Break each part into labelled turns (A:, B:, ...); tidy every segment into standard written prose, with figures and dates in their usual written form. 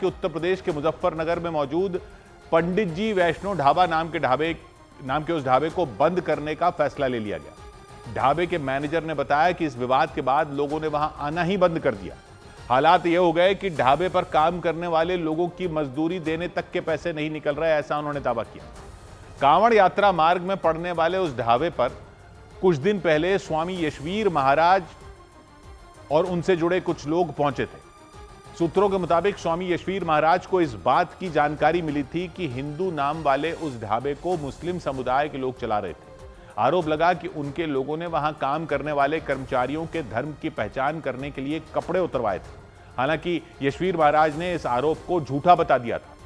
A: कि उत्तर प्रदेश के मुजफ्फरनगर में मौजूद पंडित जी वैष्णो ढाबा नाम के उस ढाबे को बंद करने का फैसला ले लिया गया। ढाबे के मैनेजर ने बताया कि इस विवाद के बाद लोगों ने वहां आना ही बंद कर दिया। हालात ये हो गए कि ढाबे पर काम करने वाले लोगों की मजदूरी देने तक के पैसे नहीं निकल रहे, ऐसा उन्होंने दावा किया। कांवड़ यात्रा मार्ग में पड़ने वाले उस ढाबे पर कुछ दिन पहले स्वामी यशवीर महाराज और उनसे जुड़े कुछ लोग पहुंचे थे। सूत्रों के मुताबिक स्वामी यशवीर महाराज को इस बात की जानकारी मिली थी कि हिंदू नाम वाले उस ढाबे को मुस्लिम समुदाय के लोग चला रहे थे। आरोप लगा कि उनके लोगों ने वहां काम करने वाले कर्मचारियों के धर्म की पहचान करने के लिए कपड़े उतरवाए थे। हालांकि यशवीर महाराज ने इस आरोप को झूठा बता दिया था।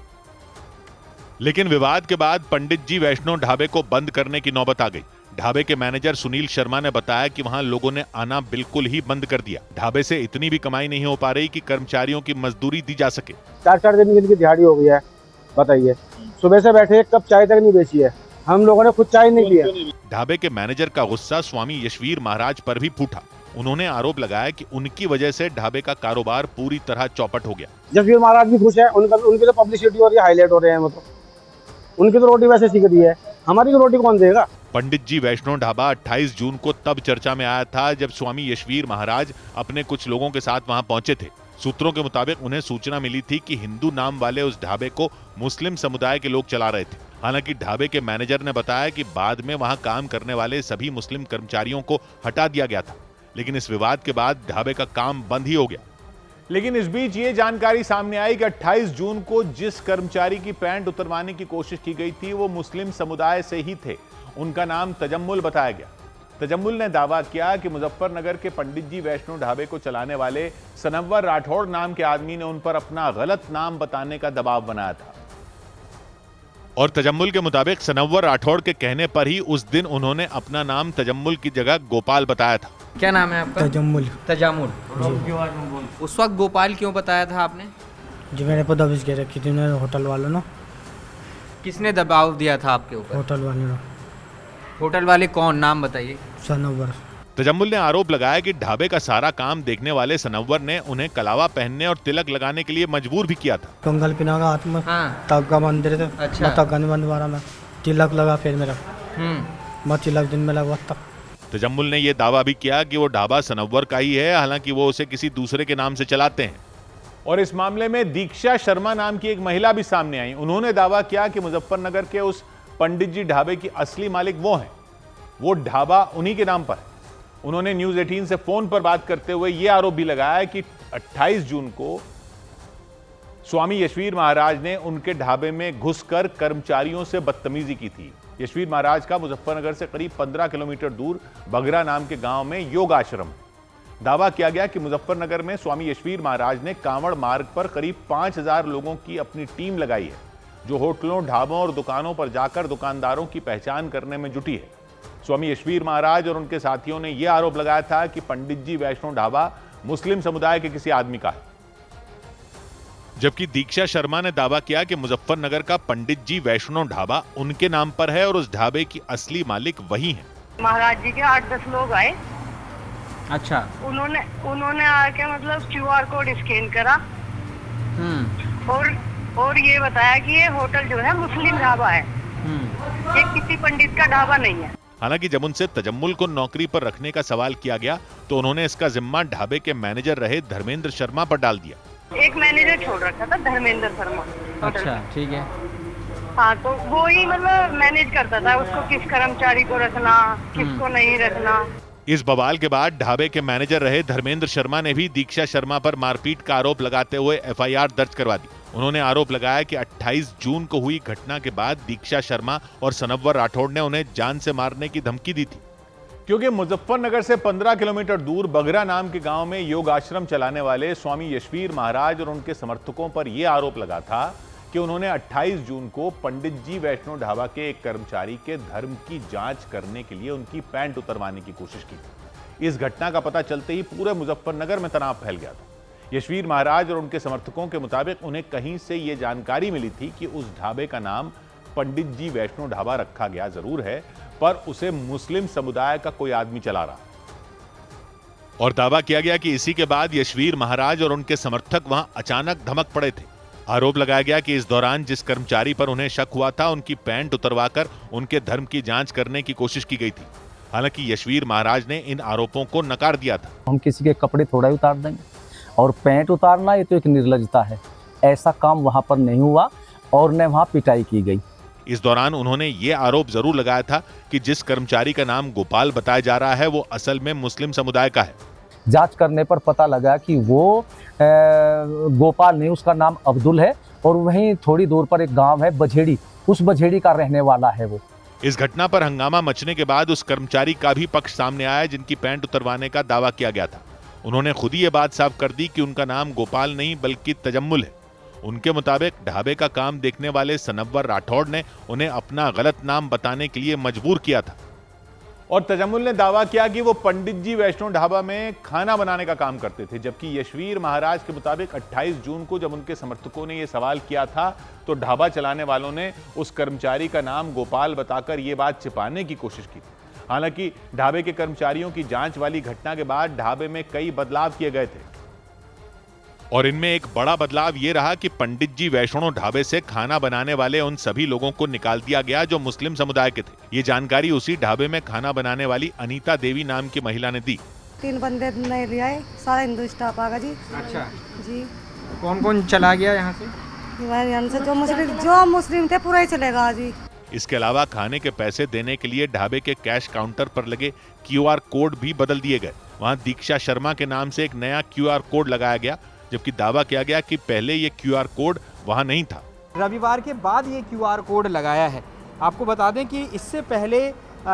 A: लेकिन विवाद के बाद पंडित जी वैष्णो ढाबे को बंद करने की नौबत आ गई। ढाबे के मैनेजर सुनील शर्मा ने बताया कि वहां लोगों ने आना बिल्कुल ही बंद कर दिया। ढाबे से इतनी भी कमाई नहीं हो पा रही कि कर्मचारियों की मजदूरी दी जा सके।
B: 4-4 दिन की दिहाड़ी हो गई है, बताइए। सुबह से बैठे एक कप चाय तक नहीं बेची है, हम लोगों ने खुद चाय नहीं पिया।
A: ढाबे के मैनेजर का गुस्सा स्वामी यशवीर महाराज पर भी फूटा। उन्होंने आरोप लगाया कि उनकी वजह से ढाबे का कारोबार पूरी तरह चौपट हो गया।
B: यशवीर महाराज भी खुश है, उनकी तो पब्लिसिटी हो रही है, हाईलाइट हो रहे हैं। मतलब उनकी तो रोटी वैसे सीख रही है, हमारी रोटी कौन देगा।
A: पंडित जी वैष्णो ढाबा 28 जून को तब चर्चा में आया था जब स्वामी यशवीर महाराज अपने कुछ लोगों के साथ वहां पहुंचे थे। सूत्रों के मुताबिक उन्हें सूचना मिली थी कि हिंदू नाम वाले उस ढाबे को मुस्लिम समुदाय के लोग चला रहे थे। हालांकि ढाबे के मैनेजर ने बताया कि बाद में वहां काम करने वाले सभी मुस्लिम कर्मचारियों को हटा दिया गया था। लेकिन इस विवाद के बाद ढाबे का काम बंद ही हो गया। लेकिन इस बीच ये जानकारी सामने आई कि 28 जून को जिस कर्मचारी की पैंट उतरवाने की कोशिश की गई थी वो मुस्लिम समुदाय से ही थे। उनका नाम तजम्मुल बताया गया। तजम्मुल ने दावा किया कि मुजफ्फरनगर के पंडित जी वैष्णो ढाबे को चलाने वाले सनव्वर राठौड़ नाम के आदमी ने उन पर अपना गलत नाम बताने का दबाव बनाया था। और तजम्मुल के मुताबिक सनव्वर राठौड़ के कहने पर ही उस दिन उन्होंने अपना नाम तजम्मुल की जगह गोपाल बताया था।
C: क्या नाम है आपका?
D: तजम्मुल।
C: तजामुल। उस वक्त गोपाल क्यों बताया था आपने?
D: जो मेरे पर दबिश के रखी थी उन्होंने, होटल वालों ने।
C: किसने दबाव दिया था आपके ऊपर?
D: होटल वाले ने।
C: होटल वाले कौन, नाम बताइए।
D: सनव्वर।
A: तजम्मुल ने आरोप लगाया कि ढाबे का सारा काम देखने वाले सनव्वर ने उन्हें कलावा पहनने और तिलक लगाने के लिए मजबूर भी किया था।
D: कंगल पिना का हाथ में।
C: हाँ।
D: तग्गा मंदिर थे।
C: अच्छा।
D: मैं तग्गा नहीं बनवा मैं तिलक लगा फिर मेरा। मैं तिलक दिन में लगा तक।
A: तजम्मुल ने यह दावा भी किया कि वो ढाबा सनव्वर का ही है, हालांकि वो उसे किसी दूसरे के नाम से चलाते हैं। और इस मामले में दीक्षा शर्मा नाम की एक महिला भी सामने आई। उन्होंने दावा किया कि मुजफ्फरनगर के उस पंडित जी ढाबे की असली मालिक वो हैं, वो ढाबा उन्हीं के नाम पर है। उन्होंने न्यूज 18 से फोन पर बात करते हुए यह आरोप भी लगाया कि 28 जून को स्वामी यशवीर महाराज ने उनके ढाबे में घुसकर कर्मचारियों से बदतमीजी की थी। यशवीर महाराज का मुजफ्फरनगर से करीब 15 किलोमीटर दूर बगरा नाम के गांव में योग आश्रम है। दावा किया गया कि मुजफ्फरनगर में स्वामी यशवीर महाराज ने कांवड़ मार्ग पर करीब 5000 लोगों की अपनी टीम लगाई है, जो होटलों, ढाबों और दुकानों पर जाकर दुकानदारों की पहचान करने में जुटी है। स्वामी यशवीर महाराज और उनके साथियों ने यह आरोप लगाया था कि पंडित जी वैष्णो ढाबा मुस्लिम समुदाय के किसी आदमी का है। जबकि दीक्षा शर्मा ने दावा किया कि मुजफ्फरनगर का पंडित जी वैष्णो ढाबा उनके नाम पर है और उस ढाबे की असली मालिक वही हैं।
E: महाराज जी के 8-10 लोग आए।
C: अच्छा।
E: उन्होंने आके मतलब QR कोड स्कैन करा और ये बताया कि ये होटल जो है मुस्लिम ढाबा है, ये किसी पंडित का ढाबा नहीं है।
A: हालांकि जब उनसे तजम्मुल को नौकरी पर रखने का सवाल किया गया तो उन्होंने इसका जिम्मा ढाबे के मैनेजर रहे धर्मेंद्र शर्मा पर डाल दिया।
E: एक मैनेजर छोड़ रखा था, धर्मेंद्र शर्मा।
C: अच्छा, ठीक है।
E: हाँ, तो वो ही मतलब मैनेज करता था उसको, किस कर्मचारी को रखना, किसको नहीं रखना।
A: इस बवाल के बाद ढाबे के मैनेजर रहे धर्मेंद्र शर्मा ने भी दीक्षा शर्मा पर मारपीट का आरोप लगाते हुए FIR दर्ज करवा दी। उन्होंने आरोप लगाया कि 28 जून को हुई घटना के बाद दीक्षा शर्मा और सनव्वर राठौड़ ने उन्हें जान से मारने की धमकी दी थी, क्योंकि मुजफ्फरनगर से 15 किलोमीटर दूर बगरा नाम के गांव में योग आश्रम चलाने वाले स्वामी यशवीर महाराज और उनके समर्थकों पर यह आरोप लगा था कि उन्होंने 28 जून को पंडित जी वैष्णो ढाबा के एक कर्मचारी के धर्म की जांच करने के लिए उनकी पैंट उतरवाने की कोशिश की थी। इस घटना का पता चलते ही पूरे मुजफ्फरनगर में तनाव फैल गया था। यशवीर महाराज और उनके समर्थकों के मुताबिक उन्हें कहीं से यह जानकारी मिली थी कि उस ढाबे का नाम पंडित जी वैष्णो ढाबा रखा गया जरूर है, पर उसे मुस्लिम समुदाय का कोई आदमी चला रहा। और दावा किया गया कि इसी के बाद यशवीर महाराज और उनके समर्थक वहां अचानक धमक पड़े थे। आरोप लगाया गया कि इस दौरान जिस कर्मचारी पर उन्हें शक हुआ था उनकी पैंट उतरवाकर उनके धर्म की जांच करने की कोशिश की गई थी। हालांकि यशवीर महाराज ने इन आरोपों को नकार दिया था।
F: हम किसी के कपड़े थोड़ा ही उतार देंगे और पैंट उतारना ये तो एक निर्लजता है। ऐसा काम वहां पर नहीं हुआ और न वहां पिटाई की गई।
A: इस दौरान उन्होंने ये आरोप जरूर लगाया था कि जिस कर्मचारी का नाम गोपाल बताया जा रहा है वो असल में मुस्लिम समुदाय का है।
F: जांच करने पर पता लगा कि वो गोपाल नहीं, उसका नाम अब्दुल है और वहीं थोड़ी दूर पर एक गांव है बझेड़ी, उस बझेड़ी का रहने वाला है वो।
A: इस घटना पर हंगामा मचने के बाद उस कर्मचारी का भी पक्ष सामने आया जिनकी पैंट उतरवाने का दावा किया गया था। उन्होंने खुद ही ये बात साफ कर दी कि उनका नाम गोपाल नहीं बल्कि तजम्मुल है। उनके मुताबिक ढाबे का काम देखने वाले सनव्वर राठौड़ ने उन्हें अपना गलत नाम बताने के लिए मजबूर किया था। और तजम्मुल ने दावा किया कि वो पंडित जी वैष्णो ढाबा में खाना बनाने का काम करते थे, जबकि यशवीर महाराज के मुताबिक 28 जून को जब उनके समर्थकों ने यह सवाल किया था तो ढाबा चलाने वालों ने उस कर्मचारी का नाम गोपाल बताकर यह बात छिपाने की कोशिश की थी। हालांकि ढाबे के कर्मचारियों की जांच वाली घटना के बाद ढाबे में कई बदलाव किए गए थे और इनमें एक बड़ा बदलाव ये रहा कि पंडित जी वैष्णो ढाबे से खाना बनाने वाले उन सभी लोगों को निकाल दिया गया जो मुस्लिम समुदाय के थे। ये जानकारी उसी ढाबे में खाना बनाने वाली अनीता देवी नाम की महिला ने दी।
G: 3 बंदे नहीं ले आए, सारा हिंदू स्टाफ आगा जी।
C: अच्छा,
G: जी
C: कौन कौन चला गया यहाँ से?
G: यहाँ से जो मुस्लिम थे पूरा ही चलेगा जी।
A: इसके अलावा खाने के पैसे देने के लिए ढाबे के कैश काउंटर पर लगे QR कोड भी बदल दिए गए। वहाँ दीक्षा शर्मा के नाम से एक नया QR कोड लगाया गया, जबकि दावा किया गया कि पहले ये QR कोड वहां नहीं था।
C: रविवार के बाद ये QR कोड लगाया है। आपको बता दें कि इससे पहले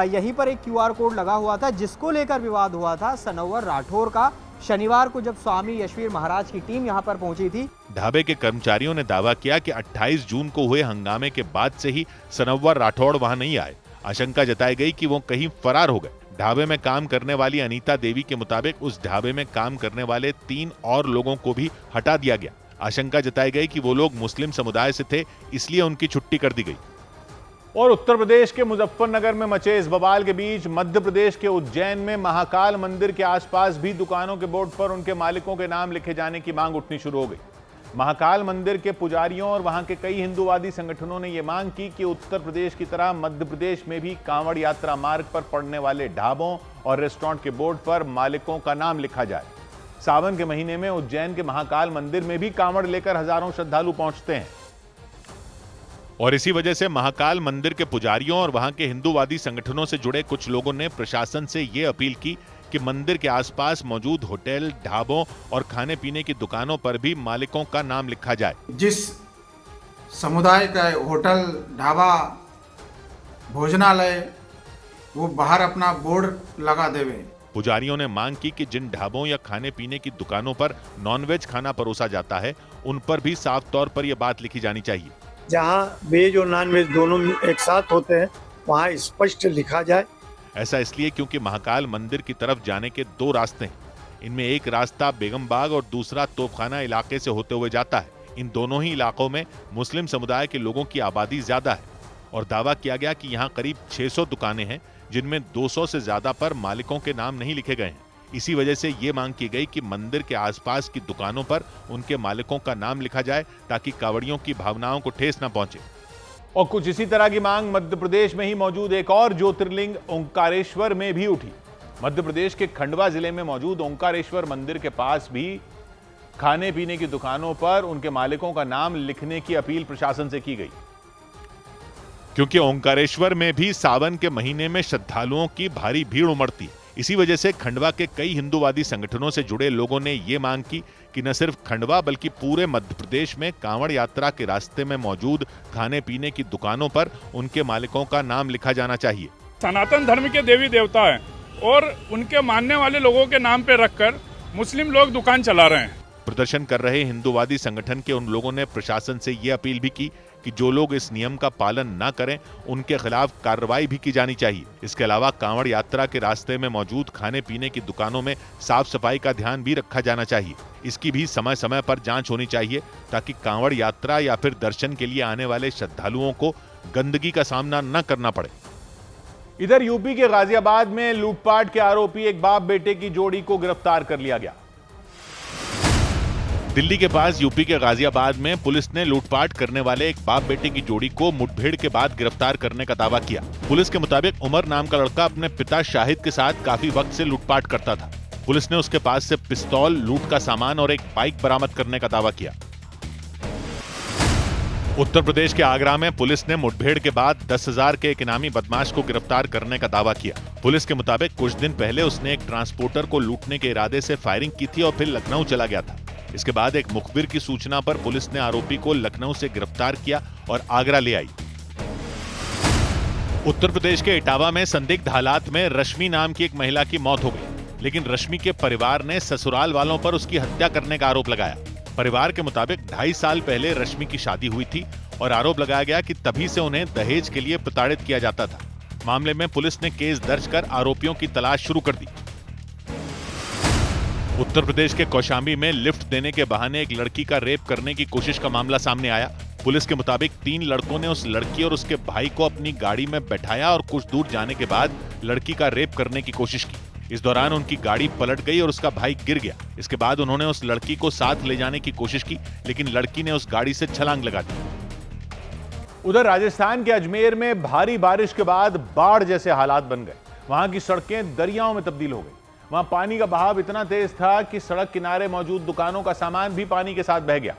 C: यहीं पर एक QR कोड लगा हुआ था जिसको लेकर विवाद हुआ था सनव्वर राठौर का, शनिवार को जब स्वामी यशवीर महाराज की टीम यहां पर पहुंची थी।
A: ढाबे के कर्मचारियों ने दावा किया कि 28 जून को हुए हंगामे के बाद से ही सनव्वर राठौड़ वहां नहीं आए। आशंका जताई गई कि वो कहीं फरार हो गए। ढाबे में काम करने वाली अनीता देवी के मुताबिक उस ढाबे में काम करने वाले 3 और लोगों को भी हटा दिया गया। आशंका जताई गई कि वो लोग मुस्लिम समुदाय से थे, इसलिए उनकी छुट्टी कर दी गई। और उत्तर प्रदेश के मुजफ्फरनगर में मचे इस बवाल के बीच मध्य प्रदेश के उज्जैन में महाकाल मंदिर के आसपास भी दुकानों के बोर्ड पर उनके मालिकों के नाम लिखे जाने की मांग उठनी शुरू हो गई। महाकाल मंदिर के पुजारियों और वहां के कई हिंदूवादी संगठनों ने यह मांग की कि उत्तर प्रदेश की तरह मध्य प्रदेश में भी कांवड़ यात्रा मार्ग पर पड़ने वाले ढाबों और रेस्टोरेंट के बोर्ड पर मालिकों का नाम लिखा जाए। सावन के महीने में उज्जैन के महाकाल मंदिर में भी कांवड़ लेकर हजारों श्रद्धालु पहुंचते हैं और इसी वजह से महाकाल मंदिर के पुजारियों और वहां के हिंदूवादी संगठनों से जुड़े कुछ लोगों ने प्रशासन से यह अपील की कि मंदिर के आसपास मौजूद होटल, ढाबों और खाने पीने की दुकानों पर भी मालिकों का नाम लिखा जाए।
H: जिस समुदाय का होटल, ढाबा, भोजनालय वो बाहर अपना बोर्ड लगा देवे।
A: पुजारियों ने मांग की कि जिन ढाबों या खाने पीने की दुकानों पर नॉनवेज खाना परोसा जाता है उन पर भी साफ तौर पर यह बात लिखी जानी चाहिए।
I: जहां वेज और नॉन वेज दोनों एक साथ होते हैं वहां स्पष्ट लिखा जाए।
A: ऐसा इसलिए क्योंकि महाकाल मंदिर की तरफ जाने के 2 रास्ते हैं। इनमें एक रास्ता बेगम बाग और दूसरा तोपखाना इलाके से होते हुए जाता है। इन दोनों ही इलाकों में मुस्लिम समुदाय के लोगों की आबादी ज्यादा है और दावा किया गया कि यहाँ करीब 600 दुकानें हैं जिनमें 200 से ज्यादा पर मालिकों के नाम नहीं लिखे गए हैं। इसी वजह से ये मांग की गई कि मंदिर के आसपास की दुकानों पर उनके मालिकों का नाम लिखा जाए ताकि कांवड़ियों की भावनाओं को ठेस न पहुंचे। और कुछ इसी तरह की मांग मध्य प्रदेश में ही मौजूद एक और ज्योतिर्लिंग ओंकारेश्वर में भी उठी। मध्य प्रदेश के खंडवा जिले में मौजूद ओंकारेश्वर मंदिर के पास भी खाने पीने की दुकानों पर उनके मालिकों का नाम लिखने की अपील प्रशासन से की गई, क्योंकि ओंकारेश्वर में भी सावन के महीने में श्रद्धालुओं की भारी भीड़ उमड़ती है। इसी वजह से खंडवा के कई हिंदूवादी संगठनों से जुड़े लोगों ने ये मांग की कि न सिर्फ खंडवा बल्कि पूरे मध्य प्रदेश में कांवड़ यात्रा के रास्ते में मौजूद खाने पीने की दुकानों पर उनके मालिकों का नाम लिखा जाना चाहिए।
J: सनातन धर्म के देवी देवता हैं और उनके मानने वाले लोगों के नाम पे रखकर मुस्लिम लोग दुकान चला रहे हैं।
A: प्रदर्शन कर रहे हिंदूवादी संगठन के उन लोगों ने प्रशासन से ये अपील भी की कि जो लोग इस नियम का पालन न करें उनके खिलाफ कार्रवाई भी की जानी चाहिए। इसके अलावा कांवड़ यात्रा के रास्ते में मौजूद खाने पीने की दुकानों में साफ सफाई का ध्यान भी रखा जाना चाहिए। इसकी भी समय समय पर जांच होनी चाहिए ताकि कांवड़ यात्रा या फिर दर्शन के लिए आने वाले श्रद्धालुओं को गंदगी का सामना न करना पड़े। इधर यूपी के गाजियाबाद में लूटपाट के आरोपी एक बाप बेटे की जोड़ी को गिरफ्तार कर लिया गया। दिल्ली के पास यूपी के गाजियाबाद में पुलिस ने लूटपाट करने वाले एक बाप बेटे की जोड़ी को मुठभेड़ के बाद गिरफ्तार करने का दावा किया। पुलिस के मुताबिक उमर नाम का लड़का अपने पिता शाहिद के साथ काफी वक्त से लूटपाट करता था। पुलिस ने उसके पास से पिस्तौल, लूट का सामान और एक बाइक बरामद करने का दावा किया। उत्तर प्रदेश के आगरा में पुलिस ने मुठभेड़ के बाद 10,000 के एक इनामी बदमाश को गिरफ्तार करने का दावा किया। पुलिस के मुताबिक कुछ दिन पहले उसने एक ट्रांसपोर्टर को लूटने के इरादे से फायरिंग की थी और फिर लखनऊ चला गया था। इसके बाद एक मुखबिर की सूचना पर पुलिस ने आरोपी को लखनऊ से गिरफ्तार किया और आगरा ले आई। उत्तर प्रदेश के इटावा में संदिग्ध हालात में रश्मि नाम की एक महिला की मौत हो गई, लेकिन रश्मि के परिवार ने ससुराल वालों पर उसकी हत्या करने का आरोप लगाया। परिवार के मुताबिक 2.5 साल पहले रश्मि की शादी हुई थी और आरोप लगाया गया कि तभी से उन्हें दहेज के लिए प्रताड़ित किया जाता था। मामले में पुलिस ने केस दर्ज कर आरोपियों की तलाश शुरू कर दी। उत्तर प्रदेश के कौशाम्बी में लिफ्ट देने के बहाने एक लड़की का रेप करने की कोशिश का मामला सामने आया। पुलिस के मुताबिक 3 लड़कों ने उस लड़की और उसके भाई को अपनी गाड़ी में बैठाया और कुछ दूर जाने के बाद लड़की का रेप करने की कोशिश की। इस दौरान उनकी गाड़ी पलट गई और उसका भाई गिर गया। इसके बाद उन्होंने उस लड़की को साथ ले जाने की कोशिश की, लेकिन लड़की ने उस गाड़ी से छलांग लगा दी। उधर राजस्थान के अजमेर में भारी बारिश के बाद बाढ़ जैसे हालात बन गए। वहां की सड़कें दरियाओं में तब्दील हो गई। वहां पानी का बहाव इतना तेज था कि सड़क किनारे मौजूद दुकानों का सामान भी पानी के साथ बह गया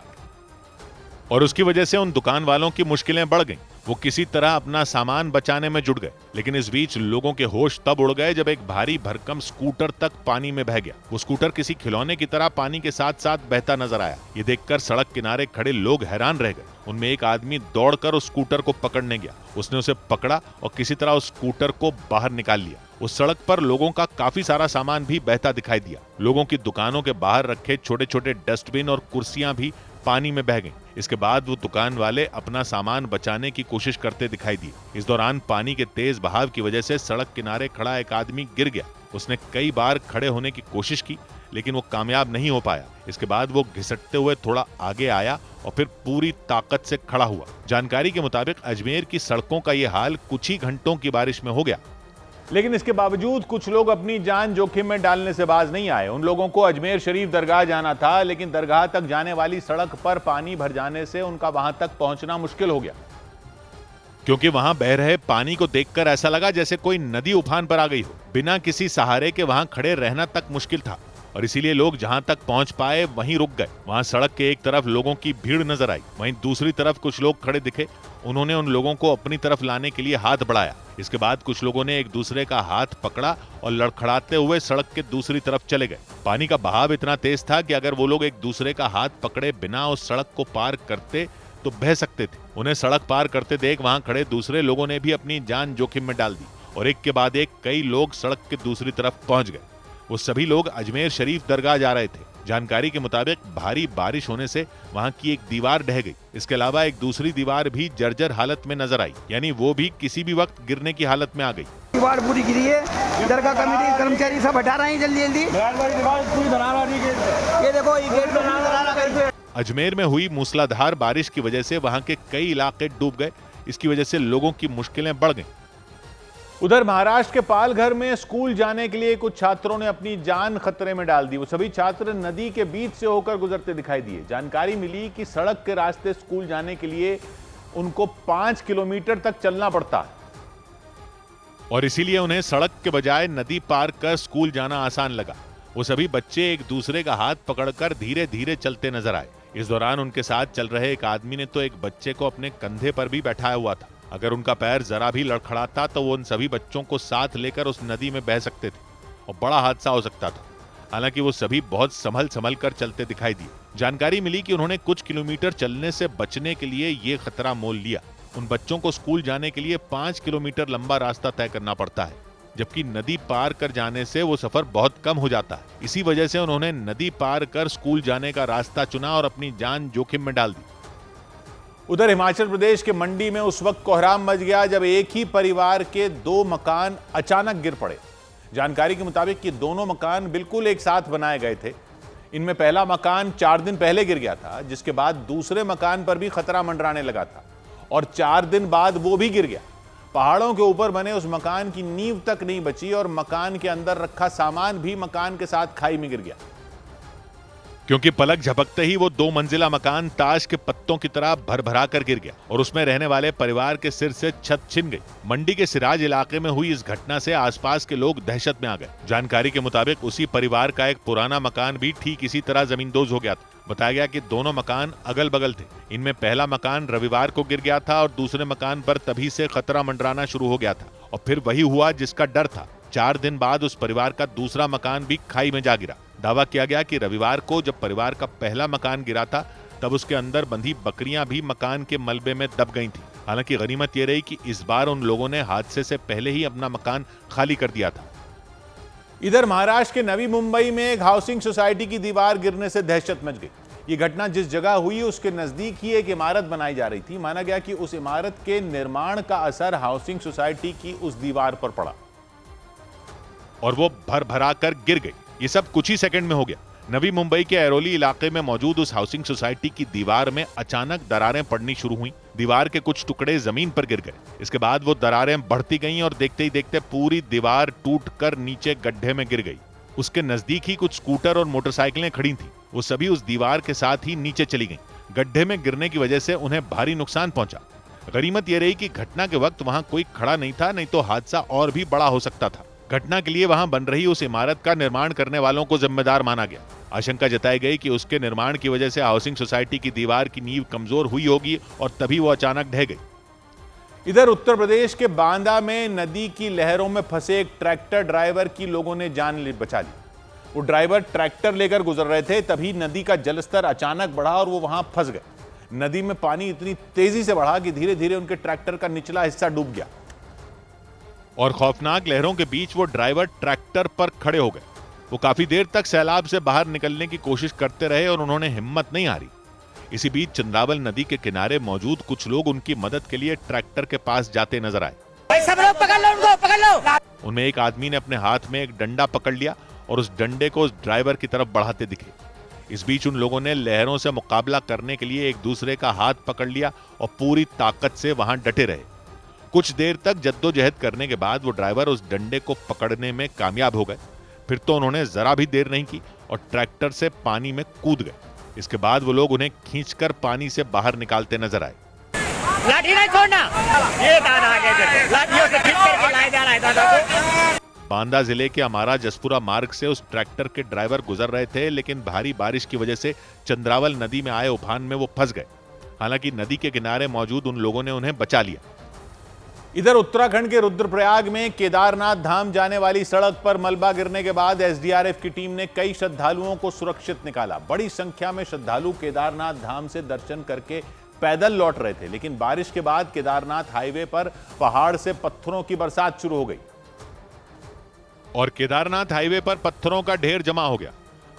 A: और उसकी वजह से उन दुकान वालों की मुश्किलें बढ़ गईं। वो किसी तरह अपना सामान बचाने में जुट गए, लेकिन इस बीच लोगों के होश तब उड़ गए जब एक भारी भरकम स्कूटर तक पानी में बह गया। वो स्कूटर किसी खिलौने की तरह पानी के साथ साथ बहता नजर आया। ये देखकर सड़क किनारे खड़े लोग हैरान रह गए। उनमें एक आदमी दौड़कर उस स्कूटर को पकड़ने गया। उसने उसे पकड़ा और किसी तरह उस स्कूटर को बाहर निकाल लिया। उस सड़क पर लोगों का काफी सारा सामान भी बहता दिखाई दिया। लोगों की दुकानों के बाहर रखे छोटे छोटे डस्टबिन और कुर्सियां भी पानी में बह गईं। इसके बाद वो दुकान वाले अपना सामान बचाने की कोशिश करते दिखाई दिए। इस दौरान पानी के तेज बहाव की वजह से सड़क किनारे खड़ा एक आदमी गिर गया। उसने कई बार खड़े होने की कोशिश की, लेकिन वो कामयाब नहीं हो पाया। इसके बाद वो घिसटते हुए थोड़ा आगे आया और फिर पूरी ताकत से खड़ा हुआ। जानकारी के मुताबिक अजमेर की सड़कों का ये हाल कुछ ही घंटों की बारिश में हो गया, लेकिन इसके बावजूद कुछ लोग अपनी जान जोखिम में डालने से बाज नहीं आए। उन लोगों को अजमेर शरीफ दरगाह जाना था, लेकिन दरगाह तक जाने वाली सड़क पर पानी भर जाने से उनका वहां तक पहुंचना मुश्किल हो गया, क्योंकि वहां बह रहे पानी को देखकर ऐसा लगा जैसे कोई नदी उफान पर आ गई हो। बिना किसी सहारे के वहां खड़े रहना तक मुश्किल था और इसीलिए लोग जहां तक पहुंच पाए वहीं रुक गए। वहां सड़क के एक तरफ लोगों की भीड़ नजर आई, वहीं दूसरी तरफ कुछ लोग खड़े दिखे। उन्होंने उन लोगों को अपनी तरफ लाने के लिए हाथ बढ़ाया। इसके बाद कुछ लोगों ने एक दूसरे का हाथ पकड़ा और लड़खड़ाते हुए सड़क के दूसरी तरफ चले गए। पानी का बहाव इतना तेज था कि अगर वो लोग एक दूसरे का हाथ पकड़े बिना उस सड़क को पार करते तो बह सकते थे। उन्हें सड़क पार करते देख वहां खड़े दूसरे लोगों ने भी अपनी जान जोखिम में डाल दी और एक के बाद एक कई लोग सड़क के दूसरी तरफ पहुंच गए। वो सभी लोग अजमेर शरीफ दरगाह जा रहे थे। जानकारी के मुताबिक भारी बारिश होने से वहां की एक दीवार ढह गई। इसके अलावा एक दूसरी दीवार भी जर्जर हालत में नजर आई, यानी वो भी किसी भी वक्त गिरने की हालत में आ गई।
B: दीवार पूरी गिरी है। दरगाह कमेटी कर्मचारी सब हटा रहे हैं जल्दी जल्दी। ये देखो ये गेट बना।
A: अजमेर में हुई मूसलाधार बारिश की वजह से वहां के कई इलाके डूब गए। इसकी वजह से लोगों की मुश्किलें बढ़ गईं। उधर महाराष्ट्र के पालघर में स्कूल जाने के लिए कुछ छात्रों ने अपनी जान खतरे में डाल दी। वो सभी छात्र नदी के बीच से होकर गुजरते दिखाई दिए। जानकारी मिली कि सड़क के रास्ते स्कूल जाने के लिए उनको 5 किलोमीटर तक चलना पड़ता है और इसीलिए उन्हें सड़क के बजाय नदी पार कर स्कूल जाना आसान लगा। वो सभी बच्चे एक दूसरे का हाथ पकड़कर धीरे धीरे चलते नजर आए। इस दौरान उनके साथ चल रहे एक आदमी ने तो एक बच्चे को अपने कंधे पर भी बैठाया हुआ था। अगर उनका पैर जरा भी लड़खड़ाता तो वो उन सभी बच्चों को साथ लेकर उस नदी में बह सकते थे और बड़ा हादसा हो सकता था। हालांकि वो सभी बहुत संभल कर चलते दिखाई दिए। जानकारी मिली कि उन्होंने कुछ किलोमीटर चलने से बचने के लिए ये खतरा मोल लिया। उन बच्चों को स्कूल जाने के लिए 5 किलोमीटर लंबा रास्ता तय करना पड़ता है, जबकि नदी पार कर जाने से वो सफर बहुत कम हो जाता है। इसी वजह से उन्होंने नदी पार कर स्कूल जाने का रास्ता चुना और अपनी जान जोखिम में डाल दी। उधर हिमाचल प्रदेश के मंडी में उस वक्त कोहराम मच गया जब एक ही परिवार के 2 मकान अचानक गिर पड़े। जानकारी के मुताबिक ये दोनों मकान बिल्कुल एक साथ बनाए गए थे। इनमें पहला मकान 4 दिन पहले गिर गया था, जिसके बाद दूसरे मकान पर भी खतरा मंडराने लगा था और 4 दिन बाद वो भी गिर गया। पहाड़ों के ऊपर बने उस मकान की नींव तक नहीं बची और मकान के अंदर रखा सामान भी मकान के साथ खाई में गिर गया। क्योंकि पलक झपकते ही वो 2 मंजिला मकान ताश के पत्तों की तरह भर कर गिर गया और उसमें रहने वाले परिवार के सिर से छत छिन गई। मंडी के सिराज इलाके में हुई इस घटना से आसपास के लोग दहशत में आ गए। जानकारी के मुताबिक उसी परिवार का एक पुराना मकान भी ठीक इसी तरह जमींदोज हो गया था। बताया गया कि दोनों मकान अगल बगल थे। इनमें पहला मकान रविवार को गिर गया था और दूसरे मकान पर तभी से खतरा मंडराना शुरू हो गया था और फिर वही हुआ जिसका डर था। 4 दिन बाद उस परिवार का दूसरा मकान भी खाई में जा गिरा। दावा किया गया कि रविवार को जब परिवार का पहला मकान गिरा था तब उसके अंदर बंधी बकरियां भी मकान के मलबे में दब गई थी। हालांकि गनीमत ये रही कि इस बार उन लोगों ने हादसे से पहले ही अपना मकान खाली कर दिया था। इधर महाराष्ट्र के नवी मुंबई में एक हाउसिंग सोसाइटी की दीवार गिरने से दहशत मच गई। ये घटना जिस जगह हुई उसके नजदीक ही एक इमारत बनाई जा रही थी। माना गया कि उस इमारत के निर्माण का असर हाउसिंग सोसाइटी की उस दीवार पर पड़ा और वो भरा कर गिर गई। ये सब कुछ ही सेकंड में हो गया। नवी मुंबई के ऐरोली इलाके में मौजूद उस हाउसिंग सोसाइटी की दीवार में अचानक दरारें पड़नी शुरू हुई। दीवार के कुछ टुकड़े जमीन पर गिर गए। इसके बाद वो दरारें बढ़ती गईं और देखते ही देखते पूरी दीवार टूटकर नीचे गड्ढे में गिर गई। उसके नजदीक ही कुछ स्कूटर और मोटरसाइकिलें खड़ी थीं। वो सभी उस दीवार के साथ ही नीचे चली गईं। गड्ढे में गिरने की वजह से उन्हें भारी नुकसान पहुंचा। गनीमत यह रही कि घटना के वक्त वहां कोई खड़ा नहीं था, नहीं तो हादसा और भी बड़ा हो सकता था। घटना के लिए वहां बन रही उस इमारत का निर्माण करने वालों को जिम्मेदार माना गया। आशंका जताई गई कि उसके निर्माण की वजह से हाउसिंग सोसाइटी की दीवार की नींव कमजोर हुई होगी और तभी वो अचानक ढह गई। इधर उत्तर प्रदेश के बांदा में नदी की लहरों में फंसे एक ट्रैक्टर ड्राइवर की लोगों ने जान बचा ली। वो ड्राइवर ट्रैक्टर लेकर गुजर रहे थे, तभी नदी का जलस्तर अचानक बढ़ा और वो वहां फंस गए। नदी में पानी इतनी तेजी से बढ़ा कि धीरे धीरे उनके ट्रैक्टर का निचला हिस्सा डूब गया और खौफनाक लहरों के बीच वो ड्राइवर ट्रैक्टर पर खड़े हो गए। वो काफी देर तक सैलाब से बाहर निकलने की कोशिश करते रहे और उन्होंने हिम्मत नहीं हारी। इसी बीच चंद्रावल नदी के किनारे मौजूद कुछ लोग उनकी मदद के लिए ट्रैक्टर के पास जाते नजर आए।
K: भाई सब लोग पकड़ लो उनको, पकड़ लो।
A: उनमें एक आदमी ने अपने हाथ में एक डंडा पकड़ लिया और उस डंडे को उस ड्राइवर की तरफ बढ़ाते दिखे। इस बीच उन लोगों ने लहरों से मुकाबला करने के लिए एक दूसरे का हाथ पकड़ लिया और पूरी ताकत से वहां डटे रहे। कुछ देर तक जद्दोजहद करने के बाद वो ड्राइवर उस डंडे को पकड़ने में कामयाब हो गए। फिर तो उन्होंने जरा भी देर नहीं की और ट्रैक्टर से पानी में कूद गए। इसके बाद वो लोग उन्हें खींचकर पानी से बाहर निकालते नजर आए।
K: लाठी नहीं छोड़ना, ये दादा आगे लाठियों से खींच करके लाया जा रहा है दादा को।
A: बांदा जिले के अमारा जसपुरा मार्ग से उस ट्रैक्टर के ड्राइवर गुजर रहे थे, लेकिन भारी बारिश की वजह से चंद्रावल नदी में आए उफान में वो फंस गए। हालांकि नदी के किनारे मौजूद उन लोगों ने उन्हें बचा लिया। इधर उत्तराखंड के रुद्रप्रयाग में केदारनाथ धाम जाने वाली सड़क पर मलबा गिरने के बाद एसडीआरएफ की टीम ने कई श्रद्धालुओं को सुरक्षित निकाला। बड़ी संख्या में श्रद्धालु केदारनाथ धाम से दर्शन करके पैदल लौट रहे थे, लेकिन बारिश के बाद केदारनाथ हाईवे पर पहाड़ से पत्थरों की बरसात शुरू हो गई और केदारनाथ हाईवे पर पत्थरों का ढेर जमा हो गया।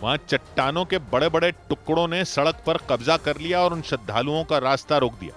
A: वहां चट्टानों के बड़े बड़े टुकड़ों ने सड़क पर कब्जा कर लिया और उन श्रद्धालुओं का रास्ता रोक दिया।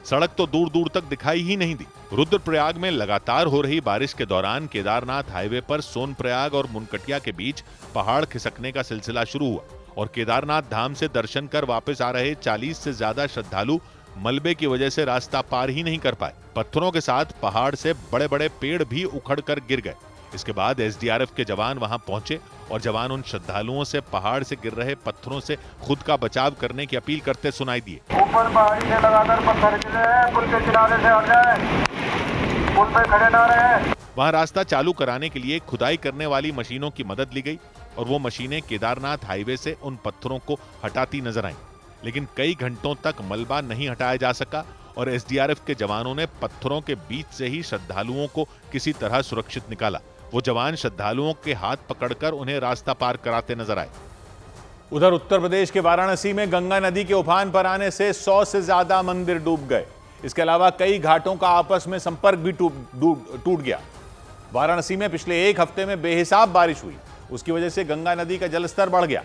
A: सड़क तो दूर दूर तक दिखाई ही नहीं दी। रुद्रप्रयाग में लगातार हो रही बारिश के दौरान केदारनाथ हाईवे पर सोनप्रयाग और मुनकटिया के बीच पहाड़ खिसकने का सिलसिला शुरू हुआ और केदारनाथ धाम से दर्शन कर वापस आ रहे 40 से ज्यादा श्रद्धालु मलबे की वजह से रास्ता पार ही नहीं कर पाए। पत्थरों के साथ पहाड़ से बड़े बड़े पेड़ भी उखड़ कर गिर गए। इसके बाद एसडीआरएफ के जवान वहां पहुंचे और जवान उन श्रद्धालुओं से पहाड़ से गिर रहे पत्थरों से खुद का बचाव करने की अपील करते सुनाई दिए।
L: ऊपर पहाड़ी से लगातार पत्थर गिरे हैं, पुल के किनारे से हट जाए, पुल पे खड़े ना रहे।
A: वहां रास्ता चालू कराने के लिए खुदाई करने वाली मशीनों की मदद ली गई और वो मशीनें केदारनाथ हाईवे से उन पत्थरों को हटाती नजर आईं। लेकिन कई घंटों तक मलबा नहीं हटाया जा सका और एसडीआरएफ के जवानों ने पत्थरों के बीच से ही श्रद्धालुओं को किसी तरह सुरक्षित निकाला। वो जवान श्रद्धालुओं के हाथ पकड़कर उन्हें रास्ता पार कराते नजर आए। उधर उत्तर प्रदेश के वाराणसी में गंगा नदी के उफान पर आने से 100 से ज्यादा मंदिर डूब गए। इसके अलावा कई घाटों का आपस में संपर्क भी टूट गया। वाराणसी में पिछले एक हफ्ते में बेहिसाब बारिश हुई, उसकी वजह से गंगा नदी का जलस्तर बढ़ गया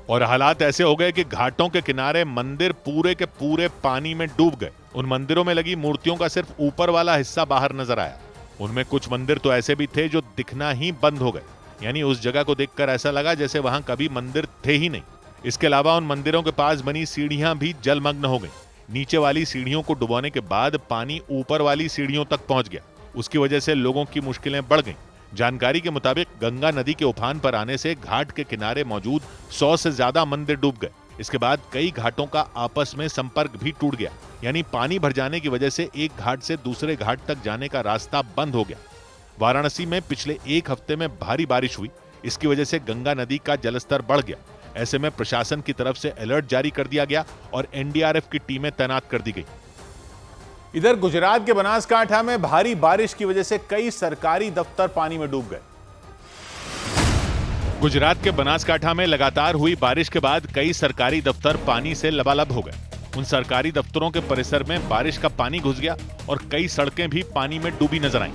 A: और हालात ऐसे हो गए कि घाटों के किनारे मंदिर पूरे के पूरे पानी में डूब गए। उन मंदिरों में लगी मूर्तियों का सिर्फ ऊपर वाला हिस्सा बाहर नजर आया। उनमें कुछ मंदिर तो ऐसे भी थे जो दिखना ही बंद हो गए, यानी उस जगह को देखकर ऐसा लगा जैसे वहां कभी मंदिर थे ही नहीं। इसके अलावा उन मंदिरों के पास बनी सीढ़ियां भी जलमग्न हो गई। नीचे वाली सीढ़ियों को डुबोने के बाद पानी ऊपर वाली सीढ़ियों तक पहुंच गया। उसकी वजह से लोगों की मुश्किलें बढ़ गईं। जानकारी के मुताबिक गंगा नदी के उफान पर आने से घाट के किनारे मौजूद 100 से ज्यादा मंदिर डूब गए। इसके बाद कई घाटों का आपस में संपर्क भी टूट गया, यानी पानी भर जाने की वजह से एक घाट से दूसरे घाट तक जाने का रास्ता बंद हो गया। वाराणसी में पिछले एक हफ्ते में भारी बारिश हुई, इसकी वजह से गंगा नदी का जलस्तर बढ़ गया। ऐसे में प्रशासन की तरफ से अलर्ट जारी कर दिया गया और एनडीआरएफ की टीमें तैनात कर दी गई। इधर गुजरात के बनासकांठा में भारी बारिश की वजह से कई सरकारी दफ्तर पानी में डूब गए। गुजरात के बनासकांठा में लगातार हुई बारिश के बाद कई सरकारी दफ्तर पानी से लबालब हो गए। उन सरकारी दफ्तरों के परिसर में बारिश का पानी घुस गया और कई सड़कें भी पानी में डूबी नजर आईं।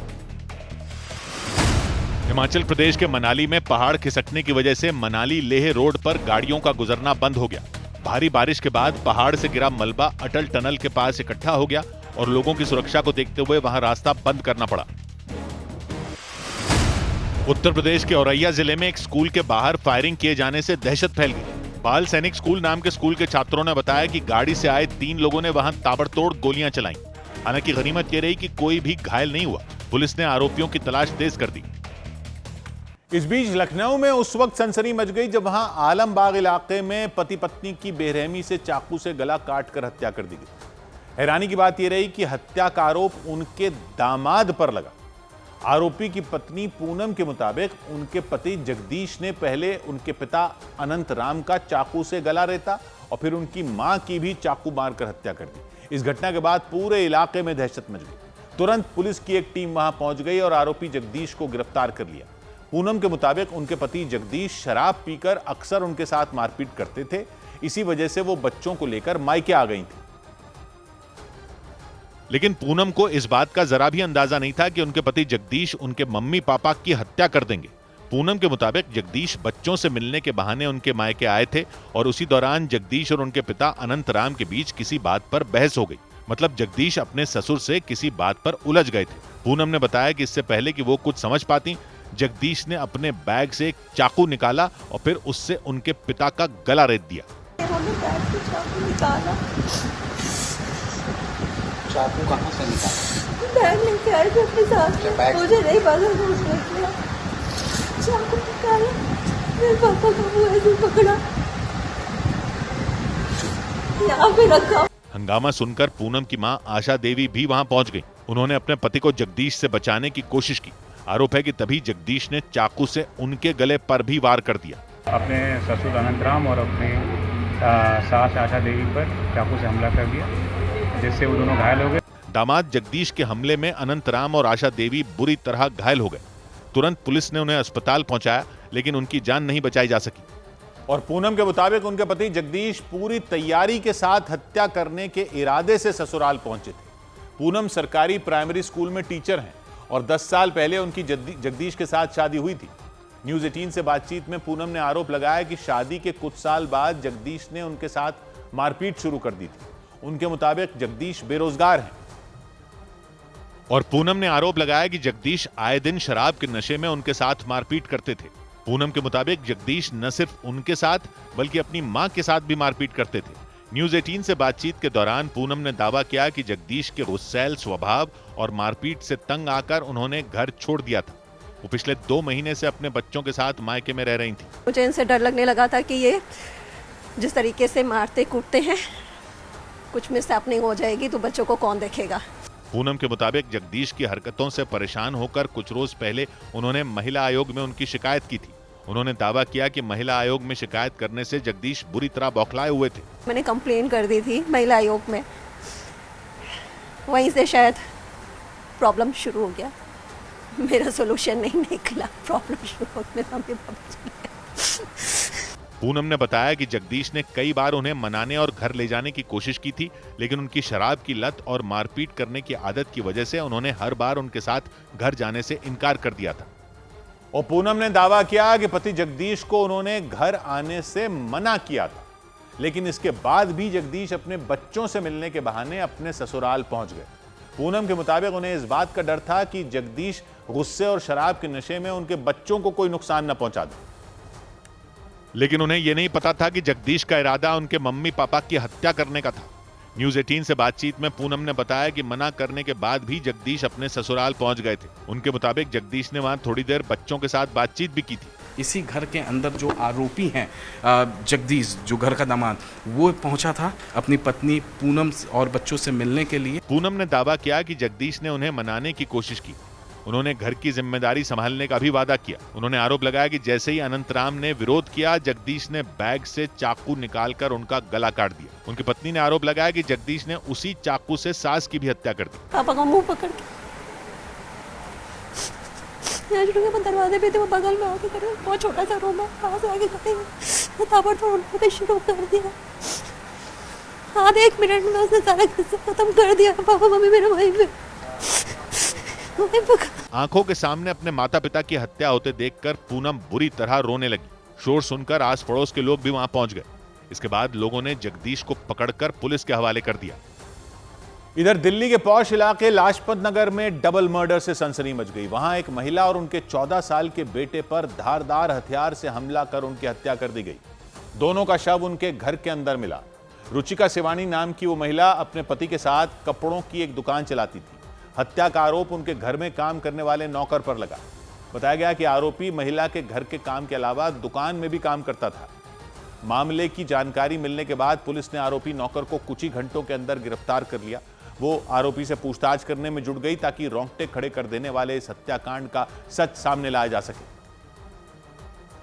A: हिमाचल प्रदेश के मनाली में पहाड़ खिसकने की वजह से मनाली लेह रोड पर गाड़ियों का गुजरना बंद हो गया। भारी बारिश के बाद पहाड़ से गिरा मलबा अटल टनल के पास इकट्ठा हो गया और लोगों की सुरक्षा को देखते हुए वहां रास्ता बंद करना पड़ा। उत्तर प्रदेश के औरैया जिले में एक स्कूल के बाहर फायरिंग किए जाने से दहशत फैल गई। बाल सैनिक स्कूल नाम के स्कूल के छात्रों ने बताया कि गाड़ी से आए 3 लोगों ने वहां ताबड़तोड़ गोलियां चलाईं। हालांकि गनीमत ये रही कि कोई भी घायल नहीं हुआ। पुलिस ने आरोपियों की तलाश तेज कर दी। इस बीच लखनऊ में उस वक्त सनसनी मच गई जब वहां आलमबाग इलाके में पति पत्नी की बेरहमी से चाकू से गला काटकर हत्या कर दी गई। हैरानी की बात यह रही कि हत्या का आरोप उनके दामाद पर लगा। आरोपी की पत्नी पूनम के मुताबिक उनके पति जगदीश ने पहले उनके पिता अनंत राम का चाकू से गला रेता और फिर उनकी मां की भी चाकू मारकर हत्या कर दी। इस घटना के बाद पूरे इलाके में दहशत मच गई। तुरंत पुलिस की एक टीम वहां पहुंच गई और आरोपी जगदीश को गिरफ्तार कर लिया। पूनम के मुताबिक उनके पति जगदीश शराब पीकर अक्सर उनके साथ मारपीट करते थे। इसी वजह से वो बच्चों को लेकर मायके आ गई थी। लेकिन पूनम को इस बात का जरा भी अंदाजा नहीं था कि उनके पति जगदीश उनके मम्मी पापा की हत्या कर देंगे। पूनम के मुताबिक जगदीश बच्चों से मिलने के बहाने उनके मायके आए थे और उसी दौरान जगदीश और उनके पिता अनंत राम के बीच किसी बात पर बहस हो गई। मतलब जगदीश अपने ससुर से किसी बात पर उलझ गए थे। पूनम ने बताया कि इससे पहले कि वो कुछ समझ पाती, जगदीश ने अपने बैग से एक चाकू निकाला और फिर उससे उनके पिता का गला रेत दिया।
M: चाकू कहाँ से निकाला?
N: बैग लेके आए थे अपने साथ, मुझे नहीं पता था उसने किया। चाकू निकाला, मेरे पापा को वो ऐसे पकड़ा, यहाँ पे रखा।
A: हंगामा सुनकर पूनम की मां आशा देवी भी वहां पहुंच गई। उन्होंने अपने पति को जगदीश से बचाने की कोशिश की। आरोप है कि तभी जगदीश ने चाकू से उनके गले पर भी वार कर दिया।
O: अपने ससुर अनंत राम और अपने सास आशा देवी पर चाकू से हमला कर दिया, जिससे वो दोनों घायल हो गए।
A: दामाद जगदीश के हमले में अनंत राम और आशा देवी बुरी तरह घायल हो गए। तुरंत पुलिस ने उन्हें अस्पताल पहुंचाया, लेकिन उनकी जान नहीं बचाई जा सकी। और पूनम के मुताबिक उनके पति जगदीश पूरी तैयारी के साथ हत्या करने के इरादे से ससुराल पहुंचे थे। पूनम सरकारी प्राइमरी स्कूल में टीचर हैं और 10 साल पहले उनकी जगदीश के साथ शादी हुई थी। न्यूज़ 18 से बातचीत में पूनम ने आरोप लगाया कि शादी के कुछ साल बाद जगदीश ने उनके साथ मारपीट शुरू कर दी थी। उनके मुताबिक जगदीश बेरोजगार हैं। और पूनम ने आरोप लगाया कि जगदीश आए दिन शराब के नशे में उनके साथ मारपीट करते थे। पूनम के मुताबिक जगदीश न सिर्फ उनके साथ बल्कि अपनी मां के साथ भी मारपीट करते थे। न्यूज़ 18 से बातचीत के दौरान पूनम ने दावा किया कि जगदीश के गुस्सैल स्वभाव और मारपीट से तंग आकर उन्होंने घर छोड़ दिया था। वो पिछले 2 महीने से अपने बच्चों के साथ मायके में रह रही थी।
N: मुझे इनसे डर लगने लगा था कि ये जिस तरीके से मारते कूटते हैं, कुछ मिसहैपनिंग हो जाएगी तो बच्चों को कौन देखेगा।
A: पूनम के मुताबिक जगदीश की हरकतों से परेशान होकर कुछ रोज पहले उन्होंने महिला आयोग में उनकी शिकायत की थी। उन्होंने दावा किया कि महिला आयोग में शिकायत करने से जगदीश बुरी तरह बौखलाए हुए थे।
N: मैंने कंप्लेन कर दी थी महिला आयोग में, वहीं से शायद प्रॉब्लम शुरू हो गया। मेरा सोल्यूशन नहीं निकला, प्रॉब्लम शुरू हो गया।
A: पूनम ने बताया कि जगदीश ने कई बार उन्हें मनाने और घर ले जाने की कोशिश की थी, लेकिन उनकी शराब की लत और मारपीट करने की आदत की वजह से उन्होंने हर बार उनके साथ घर जाने से इनकार कर दिया था। और पूनम ने दावा किया कि पति जगदीश को उन्होंने घर आने से मना किया था, लेकिन इसके बाद भी जगदीश अपने बच्चों से मिलने के बहाने अपने ससुराल पहुंच गए। पूनम के मुताबिक उन्हें इस बात का डर था कि जगदीश गुस्से और शराब के नशे में उनके बच्चों को कोई नुकसान न पहुंचा दे। लेकिन उन्हें यह नहीं पता था कि जगदीश का इरादा उनके मम्मी पापा की हत्या करने का था। न्यूज 18 से बातचीत में पूनम ने बताया कि मना करने के बाद भी जगदीश अपने ससुराल पहुंच गए थे। उनके मुताबिक जगदीश ने वहां थोड़ी देर बच्चों के साथ बातचीत भी की थी।
P: इसी घर के अंदर जो आरोपी हैं जगदीश, जो घर का दामाद, वो पहुंचा था अपनी पत्नी पूनम और बच्चों से मिलने के लिए।
A: पूनम ने दावा किया कि जगदीश ने उन्हें मनाने की कोशिश की। उन्होंने घर की जिम्मेदारी संभालने का भी वादा किया। उन्होंने आरोप लगाया कि जैसे ही अनंतराम ने विरोध किया, जगदीश ने बैग से चाकू निकालकर उनका गला काट दिया। उनकी पत्नी ने आरोप लगाया कि जगदीश ने उसी चाकू से सास की भी हत्या कर दी।
N: पापा का मुंह पकड़ के दरवाजे पे थे, वो बगल में आके करे, बहुत छोटा सा रूम है, पास आके खड़े ताबड़तोड़ उन्होंने शुरू कर दिया। आधे 1 मिनट में उसने सारा किस्सा खत्म कर दिया। पापा मम्मी मेरे भाई में
A: आंखों के सामने अपने माता पिता की हत्या होते देखकर पूनम बुरी तरह रोने लगी। शोर सुनकर आस पड़ोस के लोग भी वहां पहुंच गए। इसके बाद लोगों ने जगदीश को पकड़कर पुलिस के हवाले कर दिया। इधर दिल्ली के पौश इलाके लाजपत नगर में डबल मर्डर से सनसनी मच गई। वहां एक महिला और उनके 14 साल के बेटे पर धारदार हथियार से हमला कर उनकी हत्या कर दी गई। दोनों का शव उनके घर के अंदर मिला। रुचिका सेवानी नाम की वो महिला अपने पति के साथ कपड़ों की एक दुकान चलाती थी। हत्या का आरोप उनके घर में काम करने वाले नौकर पर लगा। बताया गया कि आरोपी महिला के घर के काम के अलावा दुकान में भी काम करता था। मामले की जानकारी मिलने के बाद पुलिस ने आरोपी नौकर को कुछ ही घंटों के अंदर गिरफ्तार कर लिया। वो आरोपी से पूछताछ करने में जुट गई ताकि रोंगटे खड़े कर देने वाले इस हत्याकांड का सच सामने लाया जा सके।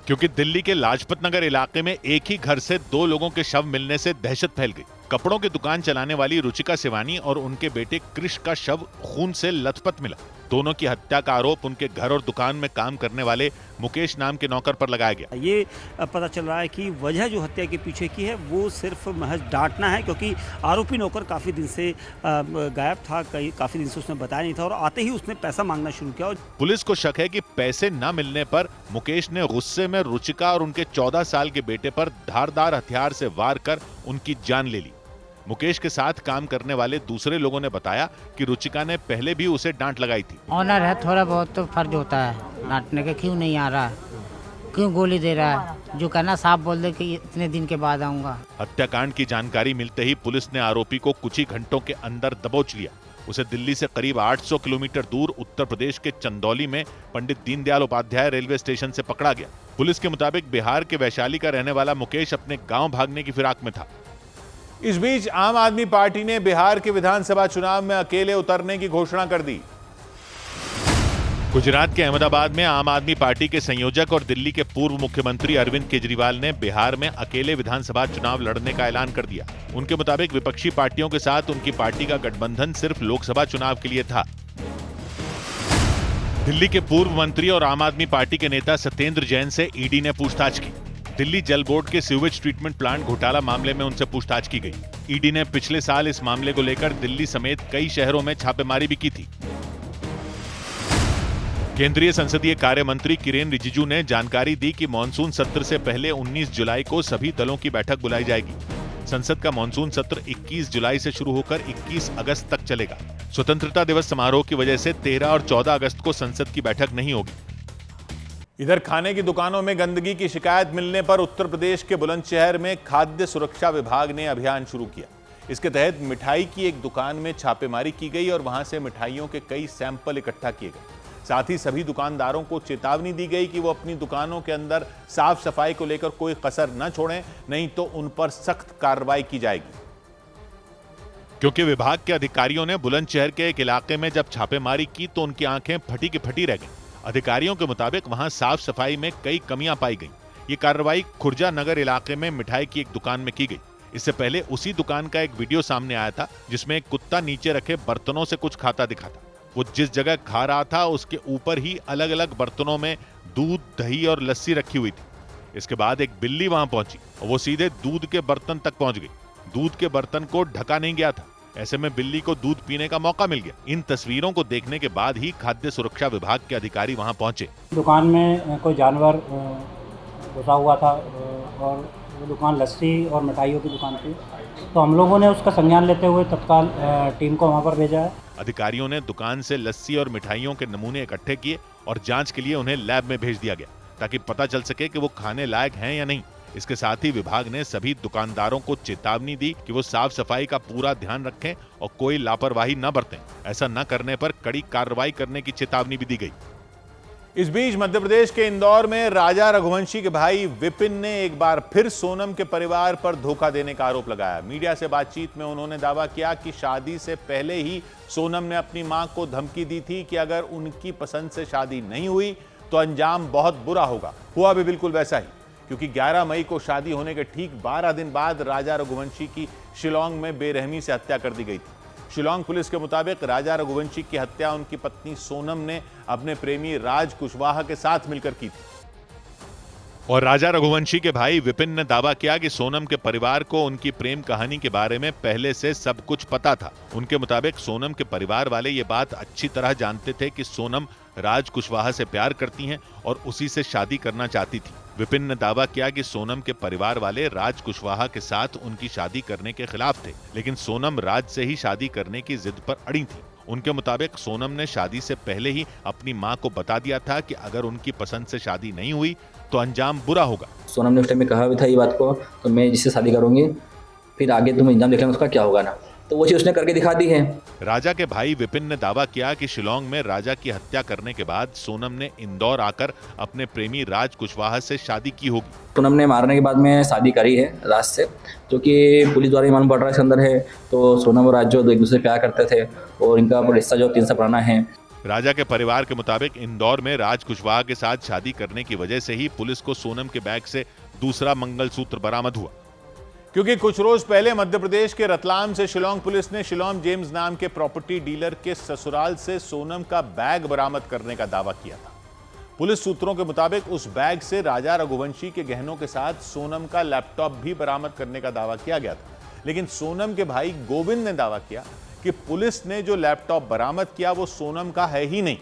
A: क्योंकि दिल्ली के लाजपत नगर इलाके में एक ही घर से 2 लोगों के शव मिलने से दहशत फैल गई। कपड़ों की दुकान चलाने वाली रुचिका सेवानी और उनके बेटे कृष का शव खून से लथपथ मिला। दोनों की हत्या का आरोप उनके घर और दुकान में काम करने वाले मुकेश नाम के नौकर पर लगाया गया।
Q: ये पता चल रहा है कि वजह जो हत्या के पीछे की है वो सिर्फ महज डांटना है, क्योंकि आरोपी नौकर काफ़ी दिन से गायब था, काफ़ी दिन से उसने बताया नहीं था और आते ही उसने पैसा मांगना शुरू किया।
A: पुलिस को शक है कि पैसे न मिलने पर मुकेश ने गुस्से में रुचिका और उनके 14 साल के बेटे पर धारदार हथियार से वार कर उनकी जान ले ली। मुकेश के साथ काम करने वाले दूसरे लोगों ने बताया कि रुचिका ने पहले भी उसे डांट लगाई थी।
R: ऑनर है, थोड़ा बहुत तो फर्ज होता है डांटने का। क्यों नहीं आ रहा, क्यों गोली दे रहा है? जो कहना साफ बोल दे कि इतने दिन के बाद आऊंगा।
A: हत्याकांड की जानकारी मिलते ही पुलिस ने आरोपी को कुछ ही घंटों के अंदर दबोच लिया। उसे दिल्ली से करीब 800 किलोमीटर दूर उत्तर प्रदेश के चंदौली में पंडित दीनदयाल उपाध्याय रेलवे स्टेशन से पकड़ा गया। पुलिस के मुताबिक बिहार के वैशाली का रहने वाला मुकेश अपने गाँव भागने की फिराक में था। इस बीच आम आदमी पार्टी ने बिहार के विधानसभा चुनाव में अकेले उतरने की घोषणा कर दी। गुजरात के अहमदाबाद में आम आदमी पार्टी के संयोजक और दिल्ली के पूर्व मुख्यमंत्री अरविंद केजरीवाल ने बिहार में अकेले विधानसभा चुनाव लड़ने का ऐलान कर दिया। उनके मुताबिक विपक्षी पार्टियों के साथ उनकी पार्टी का गठबंधन सिर्फ लोकसभा चुनाव के लिए था। दिल्ली के पूर्व मंत्री और आम आदमी पार्टी के नेता सत्येंद्र जैन से ईडी ने पूछताछ की। दिल्ली जल बोर्ड के सीवेज ट्रीटमेंट प्लांट घोटाला मामले में उनसे पूछताछ की गई। ईडी ने पिछले साल इस मामले को लेकर दिल्ली समेत कई शहरों में छापेमारी भी की थी। केंद्रीय संसदीय कार्य मंत्री किरेन रिजिजू ने जानकारी दी कि मॉनसून सत्र से पहले 19 जुलाई को सभी दलों की बैठक बुलाई जाएगी। संसद का मॉनसून सत्र 21 जुलाई से शुरू होकर 21 अगस्त तक चलेगा। स्वतंत्रता दिवस समारोह की वजह से 13 और 14 अगस्त को संसद की बैठक नहीं होगी। इधर खाने की दुकानों में गंदगी की शिकायत मिलने पर उत्तर प्रदेश के बुलंदशहर में खाद्य सुरक्षा विभाग ने अभियान शुरू किया। इसके तहत मिठाई की एक दुकान में छापेमारी की गई और वहां से मिठाइयों के कई सैंपल इकट्ठा किए गए। साथ ही सभी दुकानदारों को चेतावनी दी गई कि वो अपनी दुकानों के अंदर साफ सफाई को लेकर कोई कसर न छोड़ें, नहीं तो उन पर सख्त कार्रवाई की जाएगी। क्योंकि विभाग के अधिकारियों ने बुलंदशहर के एक इलाके में जब छापेमारी की तो उनकी आंखें फटी की फटी रह गईं। अधिकारियों के मुताबिक वहां साफ सफाई में कई कमियां पाई गईं। ये कार्रवाई खुर्जा नगर इलाके में मिठाई की एक दुकान में की गई। इससे पहले उसी दुकान का एक वीडियो सामने आया था जिसमें एक कुत्ता नीचे रखे बर्तनों से कुछ खाता दिखा था। वो जिस जगह खा रहा था उसके ऊपर ही अलग अलग बर्तनों में दूध, दही और लस्सी रखी हुई थी। इसके बाद एक बिल्ली वहां पहुंची और वो सीधे दूध के बर्तन तक पहुंच गई। दूध के बर्तन को ढका नहीं गया था, ऐसे में बिल्ली को दूध पीने का मौका मिल गया। इन तस्वीरों को देखने के बाद ही खाद्य सुरक्षा विभाग के अधिकारी वहां पहुंचे।
S: दुकान में कोई जानवर घुसा हुआ था और वो दुकान लस्सी और मिठाइयों की दुकान थी, तो हम लोगों ने उसका संज्ञान लेते हुए तत्काल टीम को वहां पर भेजा है।
A: अधिकारियों ने दुकान से लस्सी और मिठाइयों के नमूने इकट्ठे किए और जांच के लिए उन्हें लैब में भेज दिया गया ताकि पता चल सके कि वो खाने लायक हैं या नहीं। इसके साथ ही विभाग ने सभी दुकानदारों को चेतावनी दी कि वो साफ सफाई का पूरा ध्यान रखें और कोई लापरवाही न बरतें। ऐसा न करने पर कड़ी कार्रवाई करने की चेतावनी भी दी गई। इस बीच मध्य प्रदेश के इंदौर में राजा रघुवंशी के भाई विपिन ने एक बार फिर सोनम के परिवार पर धोखा देने का आरोप लगाया। मीडिया से बातचीत में उन्होंने दावा किया कि शादी से पहले ही सोनम ने अपनी मां को धमकी दी थी कि अगर उनकी पसंद से शादी नहीं हुई तो अंजाम बहुत बुरा होगा। हुआ भी बिल्कुल वैसा ही, क्योंकि 11 मई को शादी होने के ठीक 12 दिन बाद राजा रघुवंशी की शिलांग में बेरहमी से हत्या कर दी गई थी। शिलांग पुलिस के मुताबिक राजा रघुवंशी की हत्या उनकी पत्नी सोनम ने अपने प्रेमी राज कुशवाहा के साथ मिलकर की थी। और राजा रघुवंशी के भाई विपिन ने दावा किया कि सोनम के परिवार को उनकी प्रेम कहानी के बारे में पहले से सब कुछ पता था। उनके मुताबिक सोनम के परिवार वाले ये बात अच्छी तरह जानते थे कि सोनम राज कुशवाहा से प्यार करती हैं और उसी से शादी करना चाहती थी। विपिन ने दावा किया कि सोनम के परिवार वाले राज कुशवाहा के साथ उनकी शादी करने के खिलाफ थे, लेकिन सोनम राज से ही शादी करने की जिद पर अड़ी थी। उनके मुताबिक सोनम ने शादी से पहले ही अपनी मां को बता दिया था कि अगर उनकी पसंद से शादी नहीं हुई तो अंजाम बुरा होगा।
M: सोनम ने उस टाइम में कहा भी था ये बात को, तो मैं जिससे शादी करूंगी फिर आगे तुम अंजाम देख लेना उसका क्या होगा ना, तो वो चीज उसने करके दिखा दी है।
A: राजा के भाई विपिन ने दावा किया कि शिलांग में राजा की हत्या करने के बाद सोनम ने इंदौर आकर अपने प्रेमी राज कुशवाहा से शादी की होगी।
M: सोनम ने मारने के बाद में शादी करी है राज से, जो कि पुलिस द्वारा मालूम पड़ रहा है इसके अंदर है। तो सोनम और राज जो एक दूसरे से प्यार करते थे और इनका रिश्ता जो 3 साल पुराना है।
A: राजा के परिवार के मुताबिक इंदौर में राज कुशवाहा के साथ शादी करने की वजह से ही पुलिस को सोनम के बैग से दूसरा मंगलसूत्र बरामद हुआ, क्योंकि कुछ रोज पहले मध्य प्रदेश के रतलाम से शिलांग पुलिस ने शिलांग जेम्स नाम के प्रॉपर्टी डीलर के ससुराल से सोनम का बैग बरामद करने का दावा किया था। पुलिस सूत्रों के मुताबिक उस बैग से राजा रघुवंशी के गहनों के साथ सोनम का लैपटॉप भी बरामद करने का दावा किया गया था, लेकिन सोनम के भाई गोविंद ने दावा किया कि पुलिस ने जो लैपटॉप बरामद किया वो सोनम का है ही नहीं।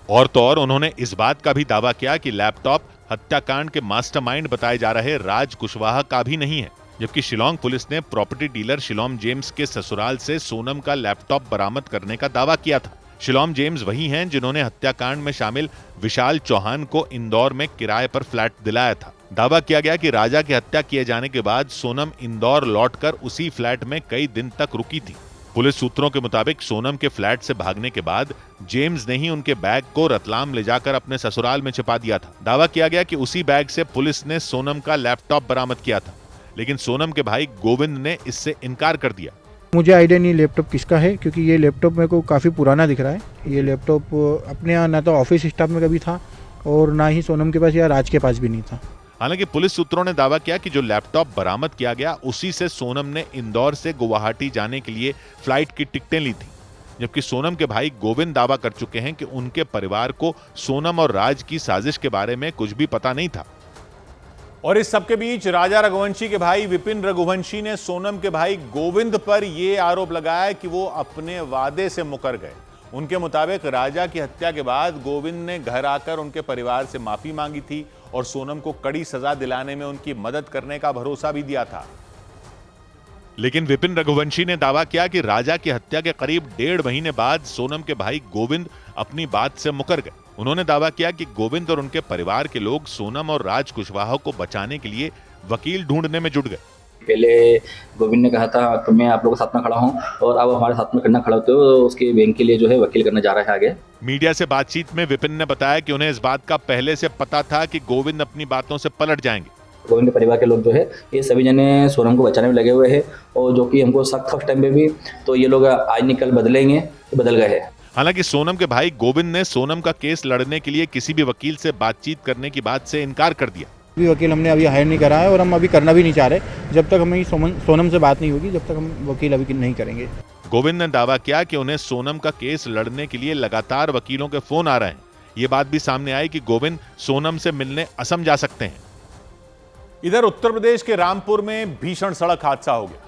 A: और तो और उन्होंने इस बात का भी दावा किया कि लैपटॉप हत्याकांड के मास्टरमाइंड बताए जा रहे राज कुशवाहा का भी नहीं है, जबकि शिलांग पुलिस ने प्रॉपर्टी डीलर शिलांग जेम्स के ससुराल से सोनम का लैपटॉप बरामद करने का दावा किया था। शिलांग जेम्स वही हैं जिन्होंने हत्याकांड में शामिल विशाल चौहान को इंदौर में किराए पर फ्लैट दिलाया था। दावा किया गया कि राजा की हत्या किए जाने के बाद सोनम इंदौर लौटकर उसी फ्लैट में कई दिन तक रुकी थी। पुलिस सूत्रों के मुताबिक सोनम के फ्लैट से भागने के बाद जेम्स ने ही उनके बैग को रतलाम ले जाकर अपने ससुराल में छिपा दिया था। दावा किया गया कि उसी बैग से पुलिस ने सोनम का लैपटॉप बरामद किया था, लेकिन सोनम के भाई गोविंद ने इससे इनकार कर दिया।
T: मुझे आइडिया नहीं लैपटॉप किसका है, क्योंकि ये लैपटॉप मेरे को काफ़ी पुराना दिख रहा है। ये लैपटॉप अपने यहाँ ना तो ऑफिस स्टाफ में कभी था और ना ही सोनम के पास या राज के पास भी नहीं था।
A: हालांकि पुलिस सूत्रों ने दावा किया कि जो लैपटॉप बरामद किया गया उसी से सोनम ने इंदौर से गुवाहाटी जाने के लिए फ्लाइट की टिकटें ली थी, जबकि सोनम के भाई गोविंद दावा कर चुके हैं कि उनके परिवार को सोनम और राज की साजिश के बारे में कुछ भी पता नहीं था। और इस सबके बीच राजा रघुवंशी के भाई विपिन रघुवंशी ने सोनम के भाई गोविंद पर यह आरोप लगाया कि वो अपने वादे से मुकर गए। उनके मुताबिक राजा की हत्या के बाद गोविंद ने घर आकर उनके परिवार से माफी मांगी थी और सोनम को कड़ी सजा दिलाने में उनकी मदद करने का भरोसा भी दिया था। लेकिन विपिन रघुवंशी ने दावा किया कि राजा की हत्या के करीब 1.5 महीने बाद सोनम के भाई गोविंद अपनी बात से मुकर गए। उन्होंने दावा किया कि गोविंद और उनके परिवार के लोग सोनम और राज कुशवाहा को बचाने के लिए वकील ढूंढने में जुट गए।
M: पहले गोविंद ने कहा था कि मैं आप लोगों के साथ में खड़ा हूं और अब हमारे साथ में करना खड़ा होते हो, उसके बैंक के लिए जो है वकील करने जा रहा है आगे।
A: मीडिया से बातचीत में विपिन ने बताया कि उन्हें इस बात का पहले से पता था कि गोविंद अपनी बातों से पलट जाएंगे।
M: गोविंद के परिवार के लोग जो है ये सभी जने सोनम को बचाने में लगे हुए हैं और जो कि हमको सख्त उस टाइम पे भी तो ये लोग आज निकल बदलेंगे तो बदल गए हैं।
A: हालांकि सोनम के भाई गोविंद ने सोनम का केस लड़ने के लिए किसी भी वकील से बातचीत करने की बात से इनकार कर दिया।
T: भी वकील हमने अभी हायर नहीं करा है और हम अभी करना भी नहीं चाह रहे। जब तक हमें सोनम से बात नहीं होगी जब तक हम वकील अभी नहीं करेंगे।
A: गोविंद ने दावा किया कि उन्हें सोनम का केस लड़ने के लिए लगातार वकीलों के फोन आ रहे हैं। ये बात भी सामने आई कि गोविंद सोनम से मिलने असम जा सकते हैं। इधर उत्तर प्रदेश के रामपुर में भीषण सड़क हादसा हो गया।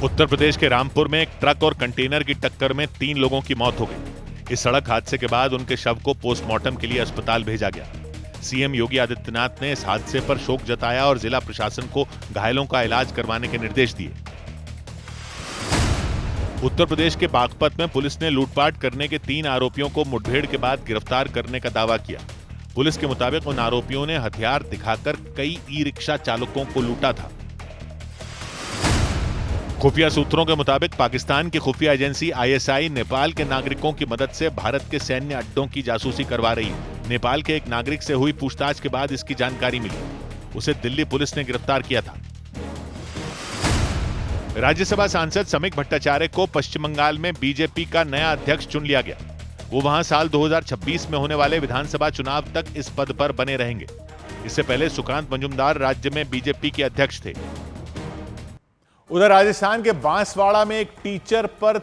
A: उत्तर प्रदेश के रामपुर में एक ट्रक और कंटेनर की टक्कर में 3 लोगों की मौत हो गई। इस सड़क हादसे के बाद उनके शव को पोस्टमार्टम के लिए अस्पताल भेजा गया। सीएम योगी आदित्यनाथ ने इस हादसे पर शोक जताया और जिला प्रशासन को घायलों का इलाज करवाने के निर्देश दिए। उत्तर प्रदेश के बागपत में पुलिस ने लूटपाट करने के 3 आरोपियों को मुठभेड़ के बाद गिरफ्तार करने का दावा किया। पुलिस के मुताबिक उन आरोपियों ने हथियार दिखाकर कई ई-रिक्शा चालकों को लूटा था। खुफिया सूत्रों के मुताबिक पाकिस्तान की खुफिया एजेंसी ISI नेपाल के नागरिकों की मदद से भारत के सैन्य अड्डों की जासूसी करवा रही है। नेपाल के एक नागरिक से हुई पूछताछ के बाद इसकी जानकारी मिली। उसे दिल्ली पुलिस ने गिरफ्तार किया था। राज्यसभा सांसद समीक भट्टाचार्य को पश्चिम बंगाल में बीजेपी का नया अध्यक्ष चुन लिया गया। वो वहां साल 2026 में होने वाले विधानसभा चुनाव तक इस पद पर बने रहेंगे। इससे पहले सुकांत मजूमदार राज्य में बीजेपी के अध्यक्ष थे। उधर राजस्थान के बांसवाड़ा में एक टीचर पर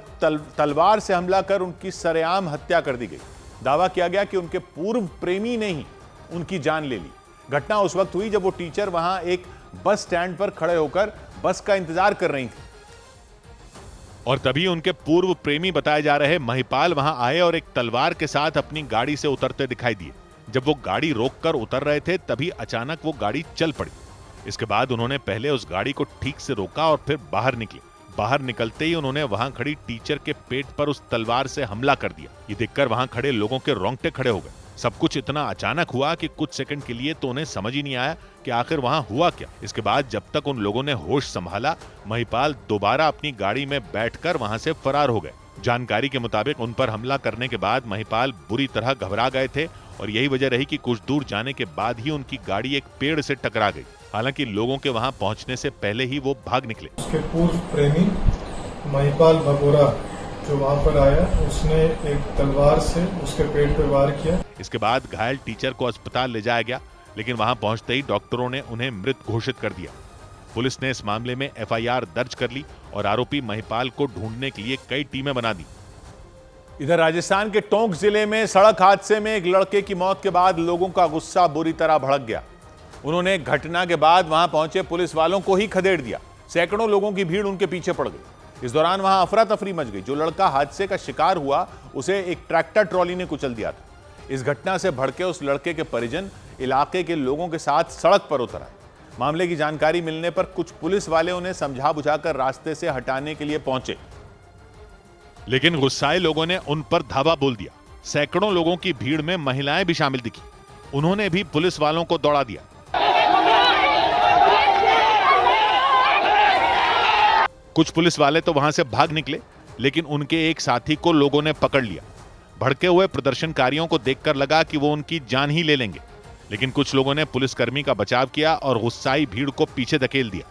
A: तलवार से हमला कर उनकी सरेआम हत्या कर दी गई। दावा किया गया कि उनके पूर्व प्रेमी ने ही उनकी जान ले ली। घटना उस वक्त हुई जब वो टीचर वहां एक बस स्टैंड पर खड़े होकर बस का इंतजार कर रही थी और तभी उनके पूर्व प्रेमी बताए जा रहे महिपाल वहां आए और एक तलवार के साथ अपनी गाड़ी से उतरते दिखाई दिए। जब वो गाड़ी रोककर उतर रहे थे तभी अचानक वो गाड़ी चल पड़ी। इसके बाद उन्होंने पहले उस गाड़ी को ठीक से रोका और फिर बाहर निकले। बाहर निकलते ही उन्होंने वहां खड़ी टीचर के पेट पर उस तलवार से हमला कर दिया। ये देखकर वहां खड़े लोगों के रोंगटे खड़े हो गए। सब कुछ इतना अचानक हुआ कि कुछ सेकंड के लिए तो उन्हें समझ ही नहीं आया कि आखिर वहां हुआ क्या। इसके बाद जब तक उन लोगों ने होश संभाला, महिपाल दोबारा अपनी गाड़ी में बैठकर वहां से फरार हो गए। जानकारी के मुताबिक उन पर हमला करने के बाद महिपाल बुरी तरह घबरा गए थे और यही वजह रही कि कुछ दूर जाने के बाद ही उनकी गाड़ी एक पेड़ से टकरा गई। हालांकि लोगों के वहां पहुंचने से पहले ही वो भाग निकले।
U: उसके पूर्व प्रेमी महिपाल भगोरा जो वहां पर आया, उसने एक तलवार से उसके पेट पर वार किया।
A: इसके बाद घायल टीचर को अस्पताल ले जाया गया, लेकिन वहां पहुंचते ही डॉक्टरों ने उन्हें मृत घोषित कर दिया। पुलिस ने इस मामले में FIR दर्ज कर ली और आरोपी महिपाल को ढूंढने के लिए कई टीमें बना दी। इधर राजस्थान के टोंक जिले में सड़क हादसे में एक लड़के की मौत के बाद लोगों का गुस्सा बुरी तरह भड़क गया। उन्होंने घटना के बाद वहां पहुंचे पुलिस वालों को ही खदेड़ दिया। सैकड़ों लोगों की भीड़ उनके पीछे पड़ गई। इस दौरान वहां अफरा तफरी मच गई। जो लड़का हादसे का शिकार हुआ उसे एक ट्रैक्टर ट्रॉली ने कुचल दिया था। इस घटना से भड़के उस लड़के के परिजन इलाके के लोगों के साथ सड़क पर उतर आए। मामले की जानकारी मिलने पर कुछ पुलिस वाले उन्हें समझा बुझाकर रास्ते से हटाने के लिए पहुंचे, लेकिन गुस्साए लोगों ने उन पर धावा बोल दिया। सैकड़ों लोगों की भीड़ में महिलाएं भी शामिल दिखी। उन्होंने भी पुलिस वालों को दौड़ा दिया। कुछ पुलिस वाले तो वहां से भाग निकले, लेकिन उनके एक साथी को लोगों ने पकड़ लिया। भड़के हुए प्रदर्शनकारियों को देखकर लगा कि वो उनकी जान ही ले लेंगे, लेकिन कुछ लोगों ने पुलिसकर्मी का बचाव किया और गुस्साई भीड़ को पीछे धकेल दिया।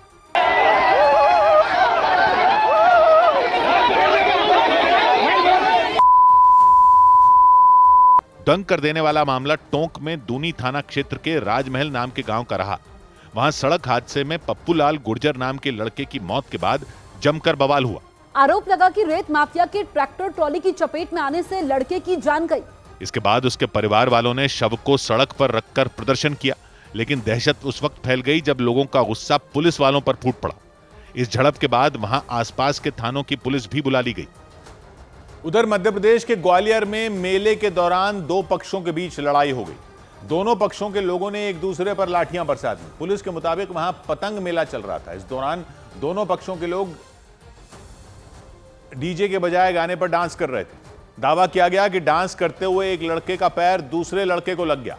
A: दंग कर देने वाला मामला टोंक में दूनी थाना क्षेत्र के राजमहल नाम के गांव का रहा। वहां सड़क हादसे में पप्पूलाल गुर्जर नाम के लड़के की मौत के बाद जमकर बवाल हुआ।
V: आरोप लगा कि रेत माफिया के ट्रैक्टर ट्रॉली की चपेट में आने से लड़के की जान गई।
A: इसके बाद उसके परिवार वालों ने शव को सड़क पर रखकर प्रदर्शन किया, लेकिन दहशत उस वक्त फैल गई जब लोगों का गुस्सा पुलिस वालों पर फूट पड़ा। इस झड़प के बाद वहां आसपास के थानों की पुलिस भी बुला ली गई। उधर मध्य प्रदेश के ग्वालियर में मेले के दौरान दो पक्षों के बीच लड़ाई हो गई। दोनों पक्षों के लोगों ने एक दूसरे पर लाठियां बरसा दी। पुलिस के मुताबिक वहां पतंग मेला चल रहा था। इस दौरान दोनों पक्षों के लोग डीजे के बजाय गाने पर डांस कर रहे थे। दावा किया गया कि डांस करते हुए एक लड़के का पैर दूसरे लड़के को लग गया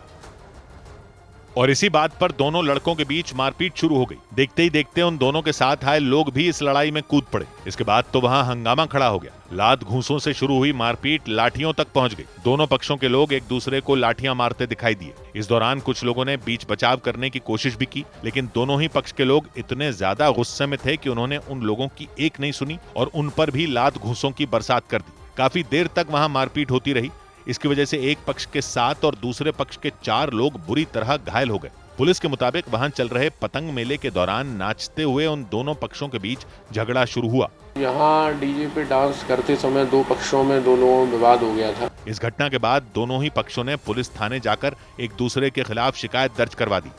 A: और इसी बात पर दोनों लड़कों के बीच मारपीट शुरू हो गई। देखते ही देखते उन दोनों के साथ आए लोग भी इस लड़ाई में कूद पड़े। इसके बाद तो वहां हंगामा खड़ा हो गया। लात घूंसों से शुरू हुई मारपीट लाठियों तक पहुंच गई। दोनों पक्षों के लोग एक दूसरे को लाठियां मारते दिखाई दिए। इस दौरान कुछ लोगों ने बीच बचाव करने की कोशिश भी की, लेकिन दोनों ही पक्ष के लोग इतने ज्यादा गुस्से में थे कि उन्होंने उन लोगों की एक नहीं सुनी और उन पर भी लात घूंसों की बरसात कर दी। काफी देर तक वहां मारपीट होती रही। इसकी वजह से एक पक्ष के 7 और दूसरे पक्ष के 4 लोग बुरी तरह घायल हो गए। पुलिस के मुताबिक वहां चल रहे पतंग मेले के दौरान नाचते हुए उन दोनों पक्षों के बीच झगड़ा शुरू हुआ।
W: यहाँ डीजे पे डांस करते समय दो पक्षों में दो लोगों में विवाद हो गया था।
A: इस घटना के बाद दोनों ही पक्षों ने पुलिस थाने जाकर एक दूसरे के खिलाफ शिकायत दर्ज करवा दी।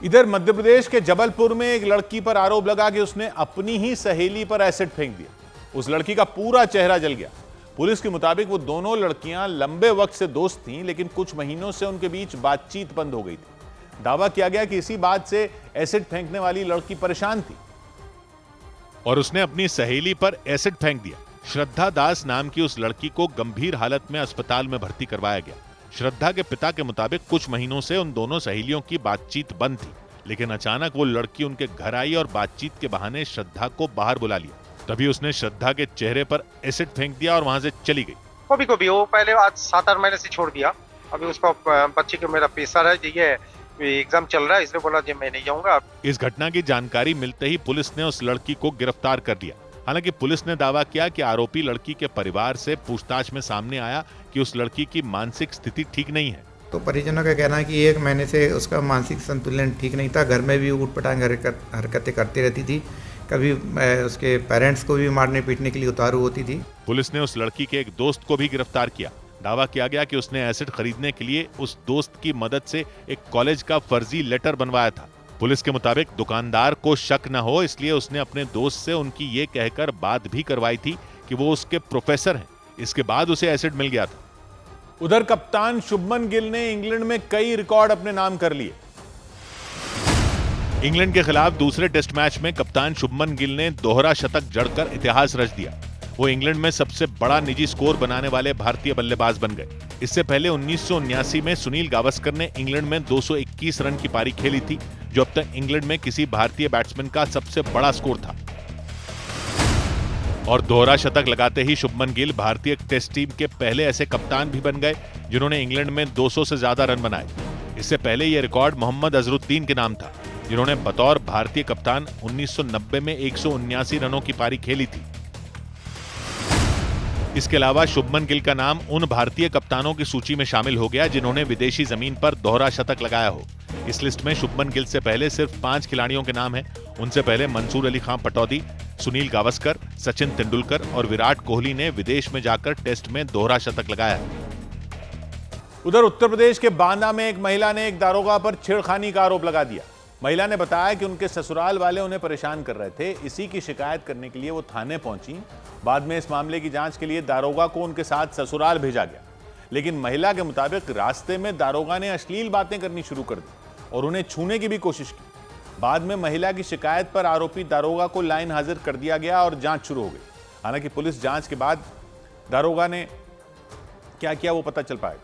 A: इधर मध्य प्रदेश के जबलपुर में एक लड़की पर आरोप लगा कि उसने अपनी ही सहेली पर एसिड फेंक दिया। उस लड़की का पूरा चेहरा जल गया। पुलिस के मुताबिक वो दोनों लड़कियां लंबे वक्त से दोस्त थीं, लेकिन कुछ महीनों से उनके बीच बातचीत बंद हो गई थी। दावा किया गया कि इसी बात से एसिड फेंकने वाली लड़की परेशान थी और उसने अपनी सहेली पर एसिड फेंक दिया। श्रद्धा दास नाम की उस लड़की को गंभीर हालत में अस्पताल में भर्ती करवाया गया, श्रद्धा के पिता के मुताबिक कुछ महीनों से उन दोनों सहेलियों की बातचीत बंद थी, लेकिन अचानक वो लड़की उनके घर आई और बातचीत के बहाने श्रद्धा को बाहर बुला लिया। तभी उसने श्रद्धा के चेहरे पर एसिड फेंक दिया और वहां से चली गई।
D: कभी कभी वो पहले आज 7-8 महीने से छोड़ दिया। अभी उसका बच्चे को मेरा पेशा है, ये एग्जाम चल रहा है, इसलिए बोला जी मैं नहीं जाऊंगा।
A: इस घटना की जानकारी मिलते ही पुलिस ने उस लड़की को गिरफ्तार कर लिया। हालांकि पुलिस ने दावा किया कि आरोपी लड़की के परिवार से पूछताछ में सामने आया कि उस लड़की की मानसिक स्थिति ठीक नहीं है।
H: तो परिजनों का कहना है कि 1 महीने से उसका मानसिक संतुलन ठीक नहीं था, घर में भी ऊटपटांग हरकतें करती रहती थी, कभी उसके पेरेंट्स को भी मारने पीटने के लिए उतारू होती थी।
A: पुलिस ने उस लड़की के एक दोस्त को भी गिरफ्तार किया। दावा किया गया कि उसने एसिड खरीदने के लिए उस दोस्त की मदद से एक कॉलेज का फर्जी लेटर बनवाया था। पुलिस के मुताबिक दुकानदार को शक न हो इसलिए उसने अपने दोस्त से उनकी ये कहकर बात भी करवाई थी कि वो उसके प्रोफेसर हैं। इसके बाद उसे एसिड मिल गया था। उधर कप्तान शुभमन गिल ने इंग्लैंड में कई रिकॉर्ड अपने नाम कर लिए। इंग्लैंड के खिलाफ दूसरे टेस्ट मैच में कप्तान शुभमन गिल ने दोहरा शतक जड़कर इतिहास रच दिया। वो इंग्लैंड में सबसे बड़ा निजी स्कोर बनाने वाले भारतीय बल्लेबाज बन गए। इससे पहले 1979 में सुनील गावस्कर ने इंग्लैंड में 221 रन की पारी खेली थी, जो अब तक इंग्लैंड में किसी भारतीय बैट्समैन का सबसे बड़ा स्कोर था। और दोहरा शतक लगाते ही शुभमन गिल भारतीय टेस्ट टीम के पहले ऐसे कप्तान भी बन गए जिन्होंने इंग्लैंड में 200 से ज्यादा रन बनाए। इससे पहले यह रिकॉर्ड मोहम्मद अजरुद्दीन के नाम था, जिन्होंने बतौर भारतीय कप्तान 1990 में 179 रनों की पारी खेली थी। इसके अलावा शुभमन गिल का नाम उन भारतीय कप्तानों की सूची में शामिल हो गया जिन्होंने विदेशी जमीन पर दोहरा शतक लगाया हो। इस लिस्ट में शुभमन गिल से पहले सिर्फ 5 खिलाड़ियों के नाम हैं। उनसे पहले मंसूर अली खान पटौदी, सुनील गावस्कर, सचिन तेंदुलकर और विराट कोहली ने विदेश में जाकर टेस्ट में दोहरा शतक लगाया। उधर उत्तर प्रदेश के बांदा में एक महिला ने एक दारोगा पर छेड़खानी का आरोप लगा दिया। महिला ने बताया कि उनके ससुराल वाले उन्हें परेशान कर रहे थे। इसी की शिकायत करने के लिए वो थाने पहुंची। बाद में इस मामले की जांच के लिए दारोगा को उनके साथ ससुराल भेजा गया, लेकिन महिला के मुताबिक रास्ते में दारोगा ने अश्लील बातें करनी शुरू कर दी और उन्हें छूने की भी कोशिश की। बाद में महिला की शिकायत पर आरोपी दारोगा को लाइन हाजिर कर दिया गया और जांच शुरू हो गई। हालांकि पुलिस जांच के बाद दारोगा ने क्या किया वो पता चल पाएगा,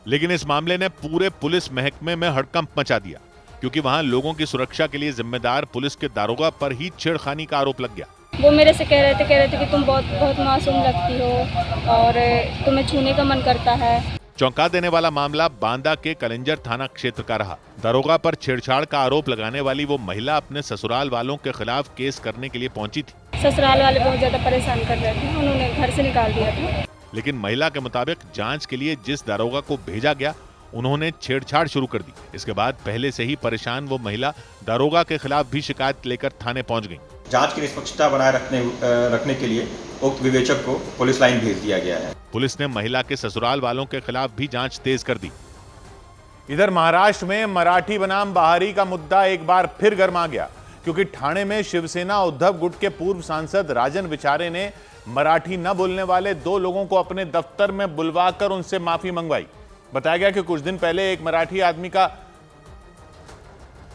A: लेकिन इस मामले ने पूरे पुलिस महकमे में हड़कंप मचा दिया, क्योंकि वहां लोगों की सुरक्षा के लिए जिम्मेदार पुलिस के दारोगा पर ही छेड़खानी का आरोप लग गया।
E: वो मेरे से कह रहे थे कि तुम बहुत मासूम लगती हो और तुम्हें छूने का मन करता है।
A: चौंका देने वाला मामला बांदा के कलिंजर थाना क्षेत्र का रहा। दारोगा पर छेड़छाड़ का आरोप लगाने वाली वो महिला अपने ससुराल वालों के खिलाफ केस करने के लिए पहुंची थी।
E: ससुराल वाले बहुत ज्यादा परेशान कर रहे थे, उन्होंने घर से निकाल दिया था।
A: लेकिन महिला के मुताबिक जांच के लिए जिस दारोगा को भेजा गया उन्होंने छेड़छाड़ शुरू कर दी। इसके बाद पहले से ही परेशान वो महिला दारोगा के खिलाफ भी शिकायत लेकर थाने पहुंच गई।
F: जांच की निष्पक्षता बनाए रखने के लिए उक्त विवेचक को पुलिस लाइन भेज दिया गया है।
A: पुलिस ने महिला के ससुराल वालों के खिलाफ भी जांच तेज कर दी। इधर महाराष्ट्र में मराठी बनाम बाहरी का मुद्दा एक बार फिर गर्मा गया, क्योंकि ठाणे में शिवसेना उद्धव गुट के पूर्व सांसद राजन विचारे ने मराठी न बोलने वाले 2 लोगों को अपने दफ्तर में बुलवाकर उनसे माफी मंगवाई। बताया गया कि कुछ दिन पहले एक मराठी आदमी का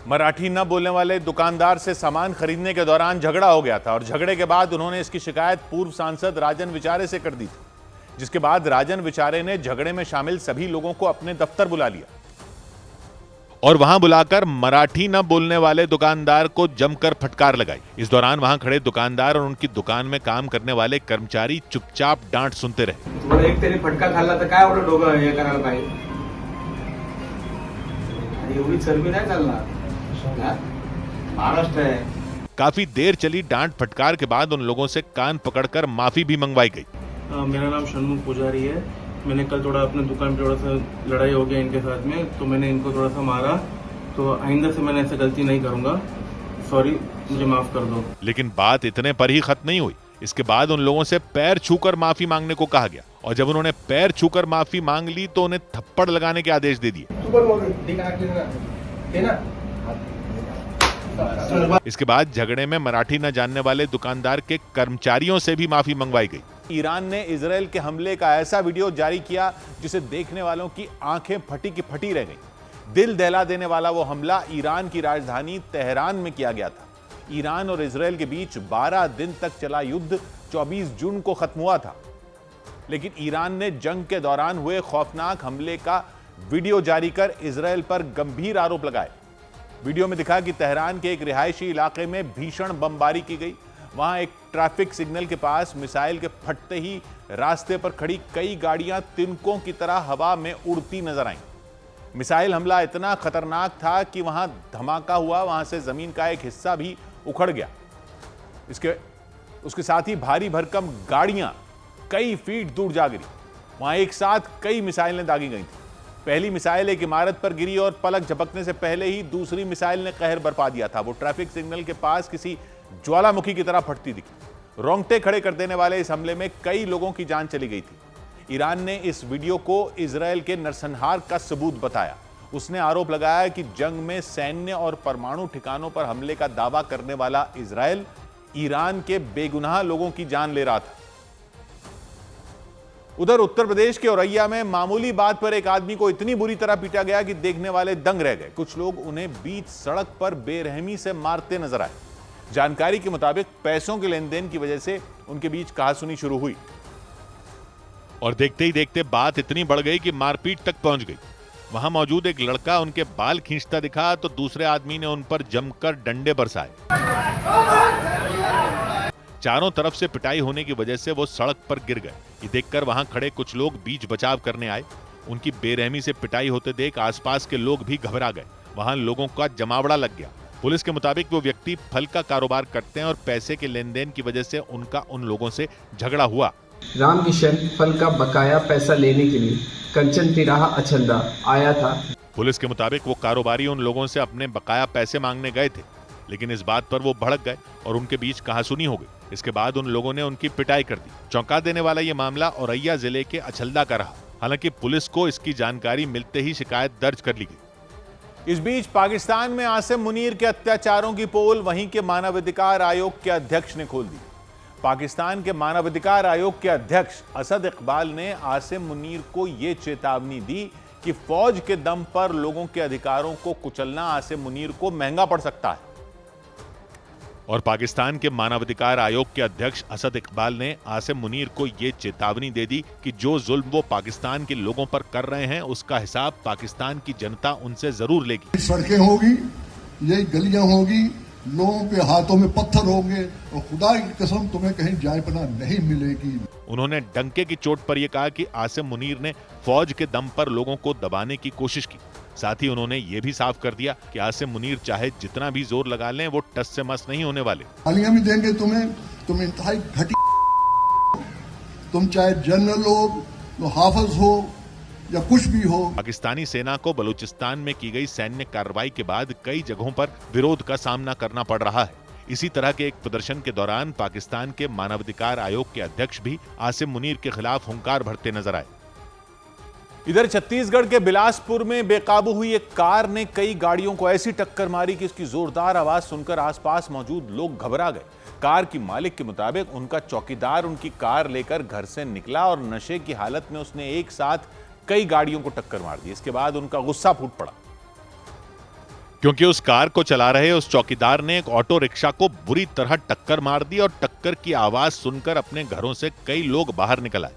A: मराठी न बोलने वाले दुकानदार से सामान खरीदने के दौरान झगड़ा हो गया था और झगड़े के बाद उन्होंने इसकी शिकायत पूर्व सांसद राजन विचारे से कर दी थी, जिसके बाद राजन विचारे ने झगड़े में शामिल सभी लोगों को अपने दफ्तर बुला लिया और वहां बुलाकर मराठी न बोलने वाले दुकानदार को जमकर फटकार लगाई। इस दौरान वहां खड़े दुकानदार और उनकी दुकान में काम करने वाले कर्मचारी चुपचाप डांट सुनते रहे।
D: एक तरी फटका खाल्ला तर काय एवढं डोकं हे करायला पाहिजे, एवढी चरबी नाही चालणार, महाराष्ट्र है।
A: काफी देर चली डांट फटकार के बाद उन लोगों से कान पकड़कर माफी भी मंगवाई गई।
X: मेरा नाम षणमुख पुजारी है। मैंने कल थोड़ा अपने दुकान पे थोड़ा सा लड़ाई हो गया इनके साथ में, तो मैंने इनको थोड़ा सा मारा, तो आइंदा से मैंने ऐसे गलती नहीं करूंगा, सॉरी, मुझे माफ कर दो।
A: लेकिन बात इतने पर ही खत्म नहीं हुई। इसके बाद उन लोगों से पैर छूकर माफी मांगने को कहा गया और जब उन्होंने पैर छूकर माफी मांग ली तो उन्हें थप्पड़ लगाने के आदेश दे दिए। इसके बाद झगड़े में मराठी न जानने वाले दुकानदार के कर्मचारियों से भी माफी मंगवाई गई। ईरान ने इजराइल के हमले का ऐसा वीडियो जारी किया जिसे देखने वालों की आंखें फटी की फटी रह गईं। दिल दहला देने वाला वो हमला ईरान की राजधानी तेहरान में किया गया था। ईरान और इजराइल के बीच 12 दिन तक चला युद्ध 24 जून को खत्म हुआ था। लेकिन ईरान ने जंग के दौरान हुए खौफनाक हमले का वीडियो जारी कर इजरायल पर गंभीर आरोप लगाए। वीडियो में दिखा कि तेहरान के एक रिहायशी इलाके में भीषण बमबारी की गई। वहां एक ट्रैफिक सिग्नल के पास मिसाइल के फटते ही रास्ते पर खड़ी कई गाड़ियां तिनकों की तरह हवा में उड़ती नजर आईं। मिसाइल हमला इतना खतरनाक था कि वहां धमाका हुआ, वहां से जमीन का एक हिस्सा भी उखड़ गया। उसके साथ ही भारी भरकम गाड़ियां कई फीट दूर जा गिरी। वहां एक साथ कई मिसाइलें दागी गई थी। पहली मिसाइल एक इमारत पर गिरी और पलक झपकने से पहले ही दूसरी मिसाइल ने कहर बरपा दिया था। वो ट्रैफिक सिग्नल के पास किसी ज्वालामुखी की तरह फटती दिखी। रोंगटे खड़े कर देने वाले इस हमले में कई लोगों की जान चली गई थी। ईरान ने इस वीडियो को इजरायल के नरसंहार का सबूत बताया। उसने आरोप लगाया कि जंग में सैन्य और परमाणु ठिकानों पर हमले का दावा करने वाला इजरायल ईरान के बेगुनाह लोगों की जान ले रहा था। उधर उत्तर प्रदेश के औरैया में मामूली बात पर एक आदमी को इतनी बुरी तरह पीटा गया कि देखने वाले दंग रह गए। कुछ लोग उन्हें बीच सड़क पर बेरहमी से मारते नजर आए। जानकारी के मुताबिक पैसों के लेन देन की वजह से उनके बीच कहासुनी शुरू हुई और देखते ही देखते बात इतनी बढ़ गई कि मारपीट तक पहुंच गई। वहां मौजूद एक लड़का उनके बाल खींचता दिखा तो दूसरे आदमी ने उन पर जमकर डंडे बरसाए। चारों तरफ से पिटाई होने की वजह से वो सड़क पर गिर गए। ये देखकर वहां खड़े कुछ लोग बीच बचाव करने आए। उनकी बेरहमी से पिटाई होते देख आसपास के लोग भी घबरा गए। वहां लोगों का जमावड़ा लग गया। पुलिस के मुताबिक वो व्यक्ति फल का कारोबार करते हैं और पैसे के लेन देन की वजह से उनका उन लोगों से झगड़ा हुआ।
C: रामकिशन फल का बकाया पैसा लेने के लिए कंचन तिराहा अछंदा आया था।
A: पुलिस के मुताबिक वो कारोबारी उन लोगों से अपने बकाया पैसे मांगने गए थे, लेकिन इस बात पर वो भड़क गए और उनके बीच कहासुनी हो गई। इसके बाद उन लोगों ने उनकी पिटाई कर दी। चौंका देने वाला ये मामला औरैया जिले के अछल्दा का रहा। हालांकि पुलिस को इसकी जानकारी मिलते ही शिकायत दर्ज कर ली गई। इस बीच पाकिस्तान में आसिम मुनीर के अत्याचारों की पोल वहीं के मानवाधिकार आयोग के अध्यक्ष ने खोल दी। पाकिस्तान के मानवाधिकार आयोग के अध्यक्ष असद इकबाल ने आसिम मुनीर को यह चेतावनी दी कि फौज के दम पर लोगों के अधिकारों को कुचलना आसिम मुनीर को महंगा पड़ सकता है। और पाकिस्तान के मानवाधिकार आयोग के अध्यक्ष असद इकबाल ने आसिम मुनीर को यह चेतावनी दे दी कि जो जुल्म वो पाकिस्तान के लोगों पर कर रहे हैं उसका हिसाब पाकिस्तान की जनता उनसे जरूर लेगी।
G: सड़कें होगी, यही गलियां होगी, लोगों के हाथों में पत्थर होंगे और खुदा की कसम तुम्हें कहीं जाए पनाह नहीं मिलेगी। उन्होंने
A: डंके की चोट पर यह कहा कि आसिम मुनीर ने फौज के दम पर लोगों को दबाने की कोशिश की। साथ ही उन्होंने ये भी साफ कर दिया कि आसिम मुनीर चाहे जितना भी जोर लगा लें वो टस से मस नहीं होने वाले।
G: गालियां भी देंगे तुम्हें, तुम इंतहाई घटी, तुम चाहे जनरल हो, हाफिज हो या कुछ भी हो।
A: पाकिस्तानी सेना को बलूचिस्तान में की गई सैन्य कार्रवाई के बाद कई जगहों पर विरोध का सामना करना पड़ रहा है। इसी तरह के एक प्रदर्शन के दौरान पाकिस्तान के मानवाधिकार आयोग के अध्यक्ष भी आसिम मुनीर के खिलाफ हुंकार भरते नजर आए। इधर छत्तीसगढ़ के बिलासपुर में बेकाबू हुई एक कार ने कई गाड़ियों को ऐसी टक्कर मारी कि इसकी जोरदार आवाज सुनकर आसपास मौजूद लोग घबरा गए। कार की मालिक के मुताबिक उनका चौकीदार उनकी कार लेकर घर से निकला और नशे की हालत में उसने एक साथ कई गाड़ियों को टक्कर मार दी। इसके बाद उनका गुस्सा फूट पड़ा क्योंकि उस कार को चला रहे उस चौकीदार ने एक ऑटो रिक्शा को बुरी तरह टक्कर मार दी और टक्कर की आवाज सुनकर अपने घरों से कई लोग बाहर निकल आए।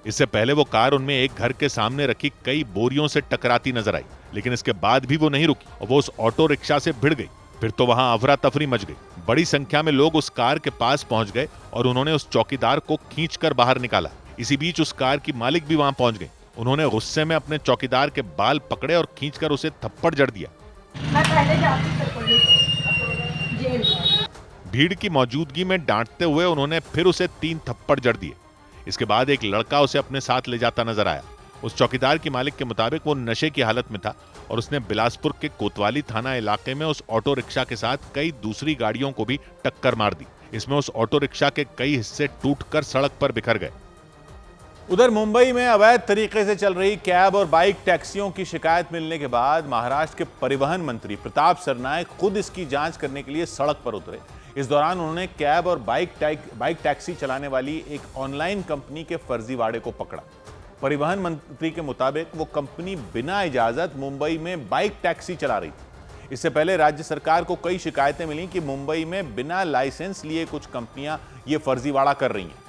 A: इससे पहले वो कार उनमें एक घर के सामने रखी कई बोरियों से टकराती नजर आई, लेकिन इसके बाद भी वो नहीं रुकी और वो उस ऑटो रिक्शा से भिड़ गई। फिर तो वहां अफरा तफरी मच गई। बड़ी संख्या में लोग उस कार के पास पहुंच गए और उन्होंने उस चौकीदार को खींचकर बाहर निकाला। इसी बीच उस कार की मालिक भी वहां पहुंच गई। उन्होंने गुस्से में अपने चौकीदार के बाल पकड़े और खींचकर उसे थप्पड़ जड़ दिया। भीड़ की मौजूदगी में डांटते हुए उन्होंने फिर उसे 3 थप्पड़ जड़ दिए। इसके बाद एक लड़का उसे अपने साथ ले जाता नजर आया। उस चौकीदार की मालिक के मुताबिक वो नशे की हालत में था और उसने बिलासपुर के कोतवाली थाना इलाके में उस ऑटो रिक्शा के साथ कई दूसरी गाड़ियों को भी टक्कर मार दी। इसमें उस ऑटो रिक्शा के कई हिस्से टूटकर सड़क पर बिखर गए। उधर मुंबई में अवैध तरीके से चल रही कैब और बाइक टैक्सियों की शिकायत मिलने के बाद महाराष्ट्र के परिवहन मंत्री प्रताप सरनाईक खुद इसकी जांच करने के लिए सड़क पर उतरे। इस दौरान उन्होंने कैब और बाइक टैक्सी चलाने वाली एक ऑनलाइन कंपनी के फर्जीवाड़े को पकड़ा। परिवहन मंत्री के मुताबिक वो कंपनी बिना इजाजत मुंबई में बाइक टैक्सी चला रही थी। इससे पहले राज्य सरकार को कई शिकायतें मिली कि मुंबई में बिना लाइसेंस लिए कुछ कंपनियां ये फर्जीवाड़ा कर रही हैं।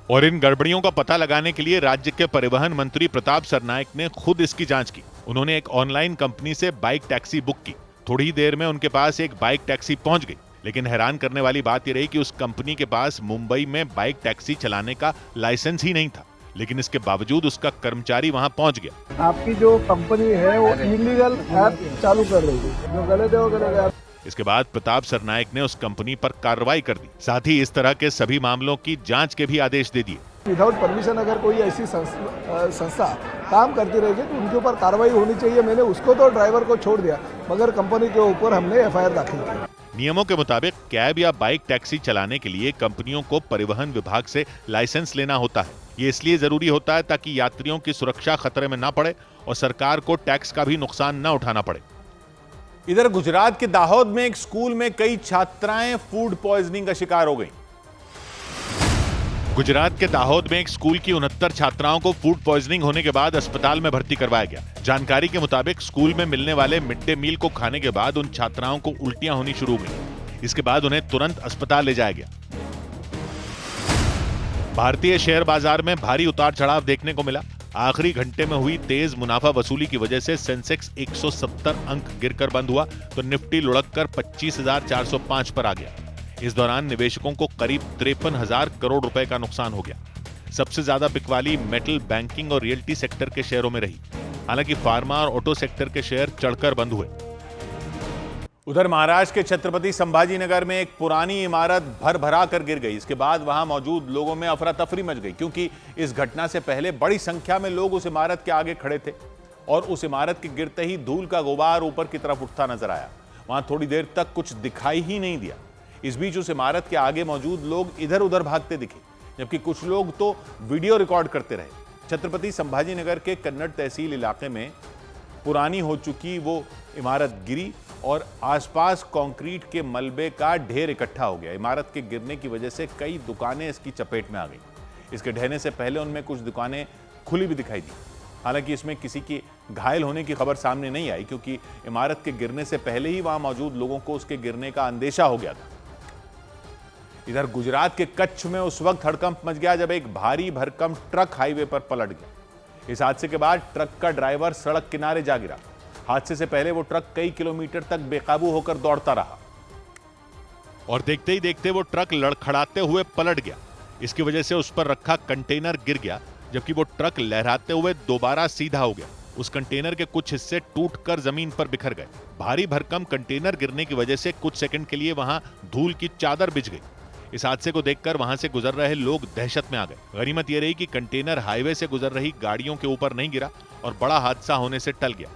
A: और इन गड़बड़ियों का पता लगाने के लिए राज्य के परिवहन मंत्री प्रताप सरनाइक ने खुद इसकी जांच की। उन्होंने एक ऑनलाइन कंपनी से बाइक टैक्सी बुक की। थोड़ी ही देर में उनके पास एक बाइक टैक्सी पहुंच गई, लेकिन हैरान करने वाली बात यह रही कि उस कंपनी के पास मुंबई में बाइक टैक्सी चलाने का लाइसेंस ही नहीं था, लेकिन इसके बावजूद उसका कर्मचारी वहां पहुंच गया।
B: आपकी जो कंपनी है वो इलीगल ऐप चालू कर रही है, जो गलत है वो गलत है।
A: इसके बाद प्रताप सरनाइक ने उस कंपनी पर कार्रवाई कर दी। साथ ही इस तरह के सभी मामलों की जांच के भी आदेश दे दिए।
B: विदाउट परमिशन अगर कोई ऐसी संस्था काम करती रहेगी तो उनके ऊपर कार्रवाई होनी चाहिए। मैंने उसको तो ड्राइवर को छोड़ दिया, मगर कंपनी के ऊपर हमने एफआईआर दाखिल की।
A: नियमों के मुताबिक कैब या बाइक टैक्सी चलाने के लिए कंपनियों को परिवहन विभाग से लाइसेंस लेना होता है। ये इसलिए जरूरी होता है ताकि यात्रियों की सुरक्षा खतरे में न पड़े और सरकार को टैक्स का भी नुकसान न उठाना पड़े। इधर गुजरात के दाहोद में एक स्कूल में कई छात्राएं फूड पॉइजनिंग का शिकार हो गईं। गुजरात के दाहोद में एक स्कूल की 69 छात्राओं को फूड पॉइजनिंग होने के बाद अस्पताल में भर्ती करवाया गया। जानकारी के मुताबिक स्कूल में मिलने वाले मिड डे मील को खाने के बाद उन छात्राओं को उल्टियां होनी शुरू हो गई। इसके बाद उन्हें तुरंत अस्पताल ले जाया गया। भारतीय शेयर बाजार में भारी उतार चढ़ाव देखने को मिला। आखिरी घंटे में हुई तेज मुनाफा वसूली की वजह से सेंसेक्स 170 अंक गिरकर बंद हुआ तो निफ्टी लुढ़ककर 25,405 पर आ गया। इस दौरान निवेशकों को करीब 53,000 करोड़ रुपए का नुकसान हो गया। सबसे ज्यादा बिकवाली मेटल, बैंकिंग और रियल्टी सेक्टर के शेयरों में रही। हालांकि फार्मा और ऑटो सेक्टर के शेयर चढ़कर बंद हुए। उधर महाराष्ट्र के छत्रपति संभाजी नगर में एक पुरानी इमारत भर-भरा कर गिर गई। इसके बाद वहां मौजूद लोगों में अफरा तफरी मच गई, क्योंकि इस घटना से पहले बड़ी संख्या में लोग उस इमारत के आगे खड़े थे और उस इमारत के गिरते ही धूल का गुबार ऊपर की तरफ उठता नजर आया। वहां थोड़ी देर तक कुछ दिखाई ही नहीं दिया। इस बीच उस इमारत के आगे मौजूद लोग इधर उधर भागते दिखे, जबकि कुछ लोग तो वीडियो रिकॉर्ड करते रहे। छत्रपति संभाजी नगर के कन्नड़ तहसील इलाके में पुरानी हो चुकी वो इमारत गिरी और आसपास कंक्रीट के मलबे का ढेर इकट्ठा हो गया। इमारत के गिरने की वजह से कई दुकानें इसकी चपेट में आ गई। इसके ढहने से पहले उनमें कुछ दुकानें खुली भी दिखाई दी। हालांकि इसमें किसी की घायल होने की खबर सामने नहीं आई, क्योंकि इमारत के गिरने से पहले ही वहां मौजूद लोगों को उसके गिरने का अंदेशा हो गया था। इधर गुजरात के कच्छ में उस वक्त हड़कंप मच गया जब एक भारी भरकम ट्रक हाईवे पर पलट गया। इस हादसे के बाद ट्रक का ड्राइवर सड़क किनारे जा गिरा। हादसे से पहले वो ट्रक कई किलोमीटर तक बेकाबू होकर दौड़ता रहा और देखते ही देखते वो ट्रक लड़खड़ाते हुए पलट गया। इसकी वजह से उस पर रखा कंटेनर गिर गया, जबकि वो ट्रक लहराते हुए दोबारा सीधा हो गया। उस कंटेनर के कुछ हिस्से टूटकर जमीन पर बिखर गए। भारी भरकम कंटेनर गिरने की वजह से कुछ सेकंड के लिए वहां धूल की चादर बिछ गई। इस हादसे को देखकर वहां से गुजर रहे लोग दहशत में आ गए। गनीमत यह रही कि कंटेनर हाईवे से गुजर रही गाड़ियों के ऊपर नहीं गिरा और बड़ा हादसा होने से टल गया।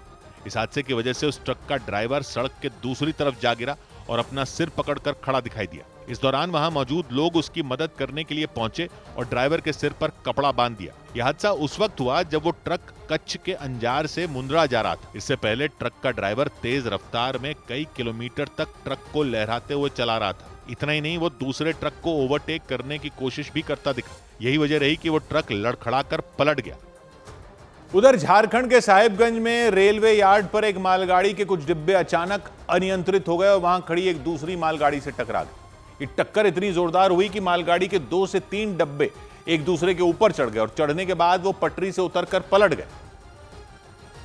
A: इस हादसे की वजह से उस ट्रक का ड्राइवर सड़क के दूसरी तरफ जा गिरा और अपना सिर पकड़कर खड़ा दिखाई दिया। इस दौरान वहां मौजूद लोग उसकी मदद करने के लिए पहुंचे और ड्राइवर के सिर पर कपड़ा बांध दिया। यह हादसा उस वक्त हुआ जब वो ट्रक कच्छ के अंजार से मुंद्रा जा रहा था। इससे पहले ट्रक का ड्राइवर तेज रफ्तार में कई किलोमीटर तक ट्रक को लहराते हुए चला रहा था। इतना ही नहीं, वो दूसरे ट्रक को ओवरटेक करने की कोशिश भी करता दिखा। यही वजह रही कि वो ट्रक लड़खड़ाकर पलट गया। उधर झारखंड के साहिबगंज में रेलवे यार्ड पर एक मालगाड़ी के कुछ डिब्बे अचानक अनियंत्रित हो गए और वहां खड़ी एक दूसरी मालगाड़ी से टकरा गई। ये टक्कर इतनी जोरदार हुई कि मालगाड़ी के 2 से 3 डब्बे एक दूसरे के ऊपर चढ़ गए और चढ़ने के बाद वो पटरी से उतरकर पलट गए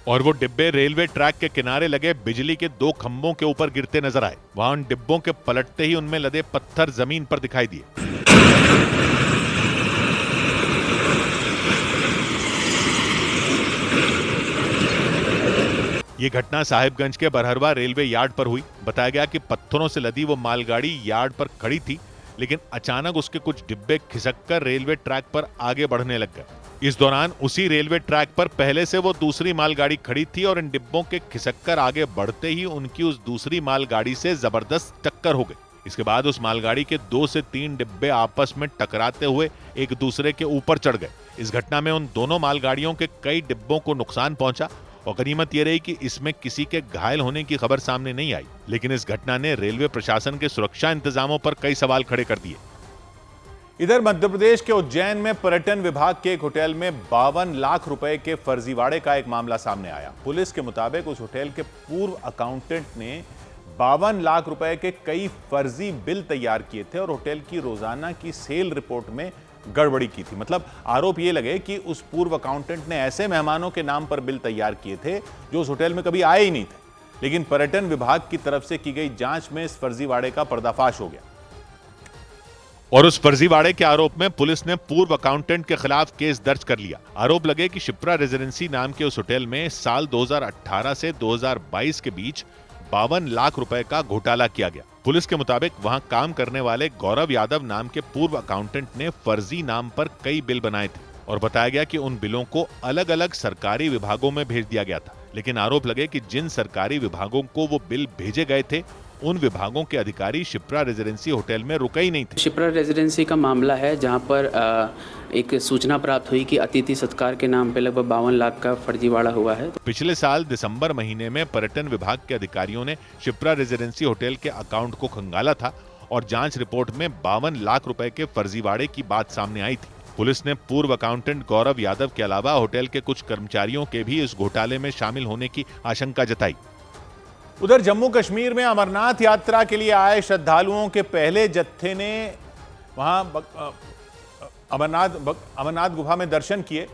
A: और वो डिब्बे रेलवे ट्रैक के किनारे लगे बिजली के 2 खंभों के ऊपर गिरते नजर आए। वहां उन डिब्बों के पलटते ही उनमें लदे पत्थर जमीन पर दिखाई दिए। ये घटना साहिबगंज के बरहरवा रेलवे यार्ड पर हुई। बताया गया कि पत्थरों से लदी वो मालगाड़ी यार्ड पर खड़ी थी, लेकिन अचानक उसके कुछ डिब्बे खिसककर रेलवे ट्रैक पर आगे बढ़ने लग गए। इस दौरान उसी रेलवे ट्रैक पर पहले से वो दूसरी मालगाड़ी खड़ी थी और इन डिब्बों के खिसककर आगे बढ़ते ही उनकी उस दूसरी मालगाड़ी से जबरदस्त टक्कर हो गई। इसके बाद उस मालगाड़ी के 2 से 3 डिब्बे आपस में टकराते हुए एक दूसरे के ऊपर चढ़ गए। इस घटना में उन दोनों मालगाड़ियों के कई डिब्बों को नुकसान पहुंचा और गनीमत यह रही कि इसमें किसी के घायल होने की खबर सामने नहीं आई। लेकिन इस घटना ने रेलवे प्रशासन के सुरक्षा इंतजामों पर कई सवाल खड़े कर दिए। इधर मध्य प्रदेश के उज्जैन में पर्यटन विभाग के एक होटल में 52 लाख रुपए के फर्जीवाड़े का एक मामला सामने आया। पुलिस के मुताबिक उस होटल के पूर्व अकाउंटेंट ने 52 लाख रुपए के कई फर्जी बिल तैयार किए थे और होटल की रोजाना की सेल रिपोर्ट में गड़बड़ी की थी। मतलब आरोप ये लगे कि उस पूर्व अकाउंटेंट ने ऐसे मेहमानों के नाम पर बिल तैयार किए थे जो उस होटल में कभी आए ही नहीं थे, लेकिन पर्यटन विभाग की तरफ से की गई जांच में इस फर्जीवाड़े का पर्दाफाश हो गया और उस फर्जीवाड़े के आरोप में पुलिस ने पूर्व अकाउंटेंट के खिलाफ केस दर्ज कर लिया। आरोप लगे कि शिप्रा रेजिडेंसी नाम के उस होटल में साल 2018 से 2022 के बीच 52 लाख रुपए का घोटाला किया गया। पुलिस के मुताबिक वहां काम करने वाले गौरव यादव नाम के पूर्व अकाउंटेंट ने फर्जी नाम पर कई बिल बनाए थे और बताया गया कि उन बिलों को अलग अलग सरकारी विभागों में भेज दिया गया था, लेकिन आरोप लगे कि जिन सरकारी विभागों को वो बिल भेजे गए थे उन विभागों के अधिकारी शिप्रा रेजिडेंसी होटल में रुके ही नहीं थे।
I: शिप्रा रेजिडेंसी का मामला है जहां पर एक सूचना प्राप्त हुई कि अतिथि सत्कार के नाम पे लगभग 52 लाख का फर्जीवाड़ा हुआ है।
A: पिछले साल दिसंबर महीने में पर्यटन विभाग के अधिकारियों ने शिप्रा रेजिडेंसी होटल के अकाउंट को खंगाला था और जांच रिपोर्ट में 52 लाख रुपए के फर्जीवाड़े की बात सामने आई थी। पुलिस ने पूर्व अकाउंटेंट गौरव यादव के अलावा होटल के कुछ कर्मचारियों के भी इस घोटाले में शामिल होने की आशंका जताई। उधर जम्मू कश्मीर में अमरनाथ यात्रा के लिए आए श्रद्धालुओं के पहले जत्थे ने वहां अमरनाथ गुफा में दर्शन किए।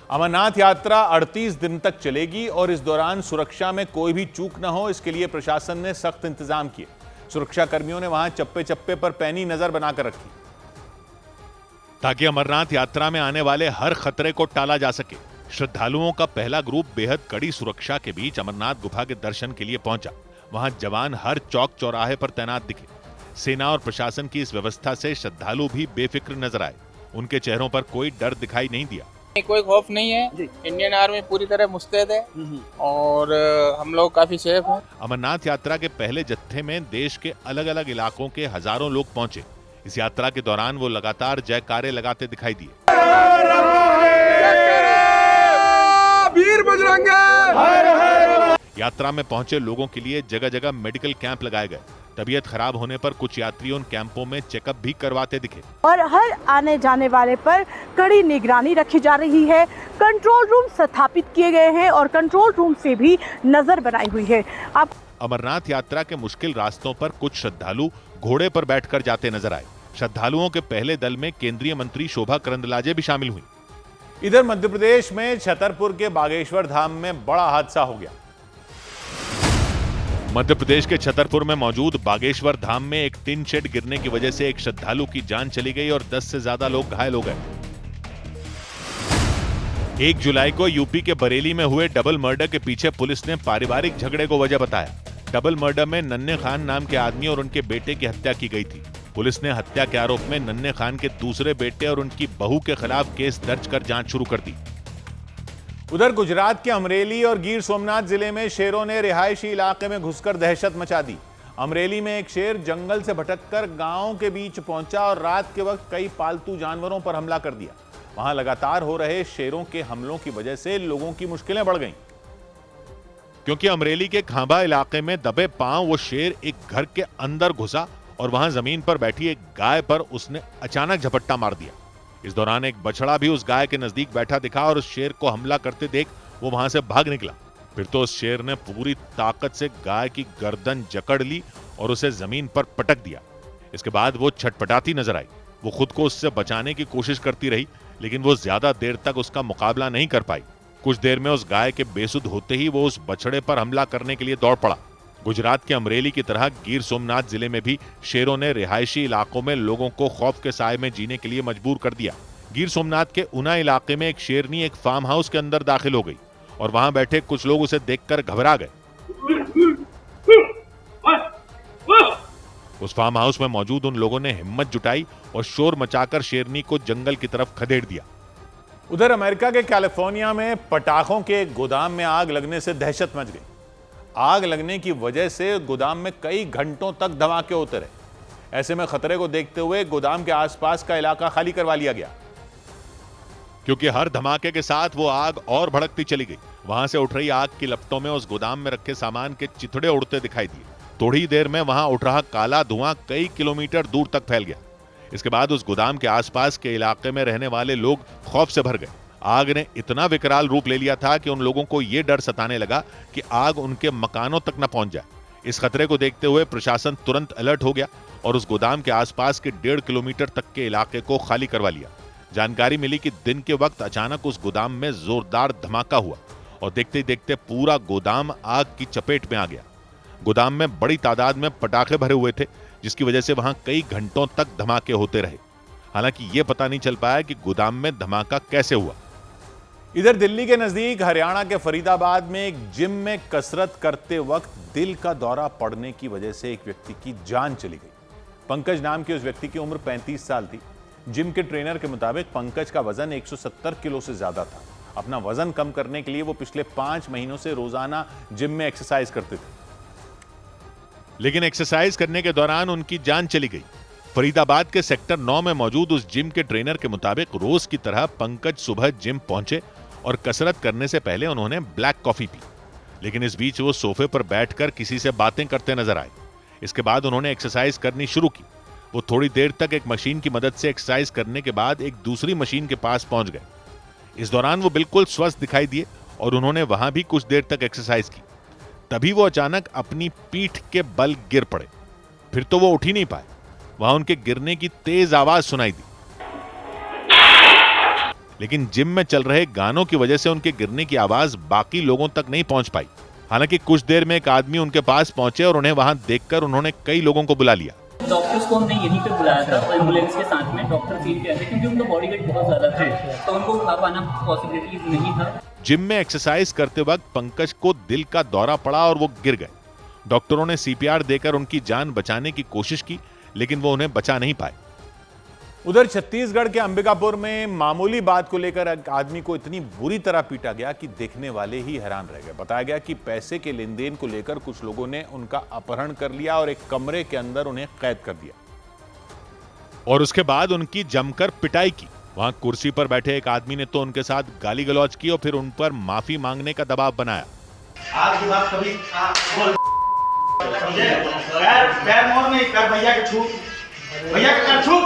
A: अमरनाथ यात्रा 38 दिन तक चलेगी और इस दौरान सुरक्षा में कोई भी चूक न हो, इसके लिए प्रशासन ने सख्त इंतजाम किए। सुरक्षा कर्मियों ने वहां चप्पे चप्पे पर पैनी नजर बनाकर रखी ताकि अमरनाथ यात्रा में आने वाले हर खतरे को टाला जा सके। श्रद्धालुओं का पहला ग्रुप बेहद कड़ी सुरक्षा के बीच अमरनाथ गुफा के दर्शन के लिए पहुंचा। वहां जवान हर चौक चौराहे पर तैनात दिखे। सेना और प्रशासन की इस व्यवस्था से श्रद्धालु भी बेफिक्र नजर आए। उनके चेहरों पर कोई डर दिखाई नहीं दिया।
J: कोई खौफ नहीं है। इंडियन आर्मी पूरी तरह मुस्तैद है और हम लोग काफी सेफ हैं।
A: अमरनाथ यात्रा के पहले जत्थे में देश के अलग अलग इलाकों के हजारों लोग पहुंचे। इस यात्रा के दौरान वो लगातार जयकारे लगाते दिखाई दिए। वीर बजरंगी! यात्रा में पहुंचे लोगों के लिए जगह जगह मेडिकल कैंप लगाए गए। तबीयत खराब होने पर कुछ यात्री उन कैंपों में चेकअप भी करवाते दिखे
K: और हर आने जाने वाले पर कड़ी निगरानी रखी जा रही है। कंट्रोल रूम स्थापित किए गए हैं और कंट्रोल रूम से भी नजर बनाई हुई है। अब
A: अमरनाथ यात्रा के मुश्किल रास्तों पर कुछ श्रद्धालु घोड़े पर बैठकर जाते नजर आए। श्रद्धालुओं के पहले दल में केंद्रीय मंत्री शोभा करंदलाजे भी शामिल हुई। इधर मध्य प्रदेश में छतरपुर के बागेश्वर धाम में बड़ा हादसा हो गया। मध्य प्रदेश के छतरपुर में मौजूद बागेश्वर धाम में एक टिन शेड गिरने की वजह से एक श्रद्धालु की जान चली गई और 10 से ज्यादा लोग घायल हो गए। 1 जुलाई को यूपी के बरेली में हुए डबल मर्डर के पीछे पुलिस ने पारिवारिक झगड़े को वजह बताया। डबल मर्डर में नन्हे खान नाम के आदमी और उनके बेटे की हत्या की गई थी। पुलिस ने हत्या के आरोप में नन्हे खान के दूसरे बेटे और उनकी बहू के खिलाफ केस दर्ज कर जांच शुरू कर दी। उधर गुजरात के अमरेली और गिर सोमनाथ जिले में शेरों ने रिहायशी इलाके में घुसकर दहशत मचा दी। अमरेली में एक शेर जंगल से भटककर गांव के बीच पहुंचा और रात के वक्त कई पालतू जानवरों पर हमला कर दिया। वहां लगातार हो रहे शेरों के हमलों की वजह से लोगों की मुश्किलें बढ़ गईं, क्योंकि अमरेली के खांबा इलाके में दबे पांव वो शेर एक घर के अंदर घुसा और वहां जमीन पर बैठी एक गाय पर उसने अचानक झपट्टा मार दिया। इस दौरान एक बछड़ा भी उस गाय के नजदीक बैठा दिखा और उस शेर को हमला करते देख वो वहां से भाग निकला। फिर तो उस शेर ने पूरी ताकत से गाय की गर्दन जकड़ ली और उसे जमीन पर पटक दिया। इसके बाद वो छटपटाती नजर आई। वो खुद को उससे बचाने की कोशिश करती रही, लेकिन वो ज्यादा देर तक उसका मुकाबला नहीं कर पाई। कुछ देर में उस गाय के बेसुध होते ही वो उस बछड़े पर हमला करने के लिए दौड़ पड़ा। गुजरात के अमरेली की तरह गिर सोमनाथ जिले में भी शेरों ने रिहायशी इलाकों में लोगों को खौफ के साए में जीने के लिए मजबूर कर दिया। गिर सोमनाथ के उना इलाके में एक शेरनी एक फार्म हाउस के अंदर दाखिल हो गई और वहां बैठे कुछ लोग उसे देखकर घबरा गए। उस फार्म हाउस में मौजूद उन लोगों ने हिम्मत जुटाई और शोर मचाकर शेरनी को जंगल की तरफ खदेड़ दिया। उधर अमेरिका के कैलिफोर्निया में पटाखों के एक गोदाम में आग लगने से दहशत मच गई। आग लगने की वजह से गोदाम में कई घंटों तक धमाके होते रहे। ऐसे में खतरे को देखते हुए गोदाम के आसपास का इलाका खाली करवा लिया गया, क्योंकि हर धमाके के साथ वो आग और भड़कती चली गई। वहां से उठ रही आग की लपटों में उस गोदाम में रखे सामान के चिथड़े उड़ते दिखाई दिए। थोड़ी देर में वहां उठ रहा काला धुआं कई किलोमीटर दूर तक फैल गया। इसके बाद उस गोदाम के आसपास के इलाके में रहने वाले लोग खौफ से भर गए। आग ने इतना विकराल रूप ले लिया था कि उन लोगों को यह डर सताने लगा कि आग उनके मकानों तक न पहुंच जाए। इस खतरे को देखते हुए प्रशासन तुरंत अलर्ट हो गया और उस गोदाम के आसपास के 1.5 किलोमीटर तक के इलाके को खाली करवा लिया। जानकारी मिली कि दिन के वक्त अचानक उस गोदाम में जोरदार धमाका हुआ और देखते ही देखते पूरा गोदाम आग की चपेट में आ गया। गोदाम में बड़ी तादाद में पटाखे भरे हुए थे, जिसकी वजह से वहां कई घंटों तक धमाके होते रहे। हालांकि यह पता नहीं चल पाया कि गोदाम में धमाका कैसे हुआ। इधर दिल्ली के नजदीक हरियाणा के फरीदाबाद में एक जिम में कसरत करते वक्त दिल का दौरा पड़ने की वजह से एक व्यक्ति की जान चली गई। पंकज नाम के उस व्यक्ति की उम्र 35 साल थी। जिम के ट्रेनर के मुताबिक पंकज का वजन 170 किलो से ज्यादा था। अपना वजन कम करने के लिए वो पिछले 5 महीनों से रोजाना जिम में एक्सरसाइज करते थे, लेकिन एक्सरसाइज करने के दौरान उनकी जान चली गई। फरीदाबाद के सेक्टर 9 में मौजूद उस जिम के ट्रेनर के मुताबिक रोज की तरह पंकज सुबह जिम पहुंचे और कसरत करने से पहले उन्होंने ब्लैक कॉफी पी, लेकिन इस बीच वो सोफे पर बैठकर किसी से बातें करते नजर आए। इसके बाद उन्होंने एक्सरसाइज करनी शुरू की। वो थोड़ी देर तक एक मशीन की मदद से एक्सरसाइज करने के बाद एक दूसरी मशीन के पास पहुंच गए। इस दौरान वो बिल्कुल स्वस्थ दिखाई दिए और उन्होंने वहां भी कुछ देर तक एक्सरसाइज की। तभी वो अचानक अपनी पीठ के बल गिर पड़े। फिर तो वो उठ ही नहीं पाए। वहां उनके गिरने की तेज आवाज सुनाई दी, लेकिन जिम में चल रहे गानों की वजह से उनके गिरने की आवाज बाकी लोगों तक नहीं पहुंच पाई। हालांकि कुछ देर में एक आदमी उनके पास पहुंचे और उन्हें वहां देखकर उन्होंने कई लोगों को बुला लिया।
L: डॉक्टर्स को हमने यहीं पे बुलाया था एम्बुलेंस के साथ में। डॉक्टर सीन पे आए क्योंकि उनका बॉडी वेट बहुत ज्यादा था, तो उनको उठा पाना पॉसिबिलिटीज नहीं था।
A: जिम में एक्सरसाइज करते वक्त पंकज को दिल का दौरा पड़ा और वो गिर गए। डॉक्टरों ने CPR देकर उनकी जान बचाने की कोशिश की, लेकिन वो उन्हें बचा नहीं पाए। उधर छत्तीसगढ़ के अंबिकापुर में मामूली बात को लेकर एक आदमी को इतनी बुरी तरह पीटा गया कि देखने वाले ही हैरान रह गए। बताया गया कि पैसे के लेन देन को लेकर कुछ लोगों ने उनका अपहरण कर लिया और एक कमरे के अंदर उन्हें कैद कर दिया और उसके बाद उनकी जमकर पिटाई की। वहां कुर्सी पर बैठे एक आदमी ने तो उनके साथ गाली गलौज की और फिर उन पर माफी मांगने का दबाव बनाया।
N: आज की बात कभी भैया के छू।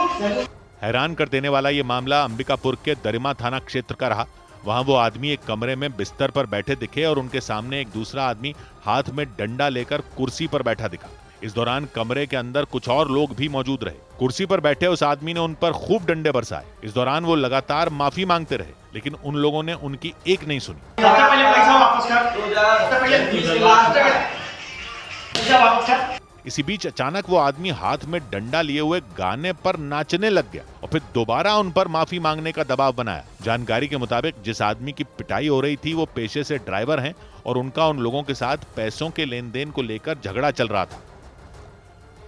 A: हैरान कर देने वाला ये मामला अंबिकापुर के दरिमा थाना क्षेत्र का रहा। वहां वो आदमी एक कमरे में बिस्तर पर बैठे दिखे और उनके सामने एक दूसरा आदमी हाथ में डंडा लेकर कुर्सी पर बैठा दिखा। इस दौरान कमरे के अंदर कुछ और लोग भी मौजूद रहे। कुर्सी पर बैठे उस आदमी ने उन पर खूब डंडे बरसाए। इस दौरान वो लगातार माफी मांगते रहे, लेकिन उन लोगों ने उनकी एक नहीं सुनी। इसी बीच अचानक वो आदमी हाथ में डंडा लिए हुए गाने पर नाचने लग गया और फिर दोबारा उन पर माफी मांगने का दबाव बनाया। जानकारी के मुताबिक जिस आदमी की पिटाई हो रही थी वो पेशे से ड्राइवर हैं और उनका उन लोगों के साथ पैसों के लेन देन को लेकर झगड़ा चल रहा था।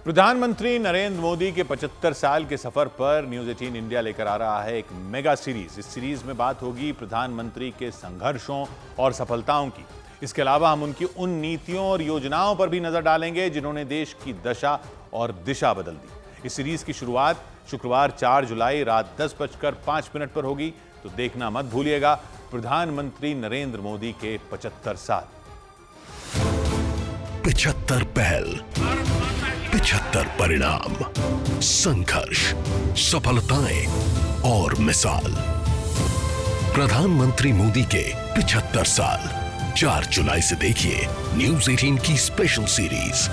A: प्रधानमंत्री नरेंद्र मोदी के 75 साल के सफर पर न्यूज़ 18 इंडिया लेकर आ रहा है एक मेगा सीरीज। इस सीरीज में बात होगी प्रधानमंत्री के संघर्षों और सफलताओं की। इसके अलावा हम उनकी उन नीतियों और योजनाओं पर भी नजर डालेंगे जिन्होंने देश की दशा और दिशा बदल दी। इस सीरीज की शुरुआत शुक्रवार 4 जुलाई रात 10:05 पर होगी, तो देखना मत भूलिएगा। प्रधानमंत्री नरेंद्र मोदी के 75 साल।
O: 75 पहल, 75 परिणाम, संघर्ष, सफलताएं और मिसाल। प्रधानमंत्री मोदी के 75 साल 4 जुलाई से देखिए न्यूज़ 18 की स्पेशल सीरीज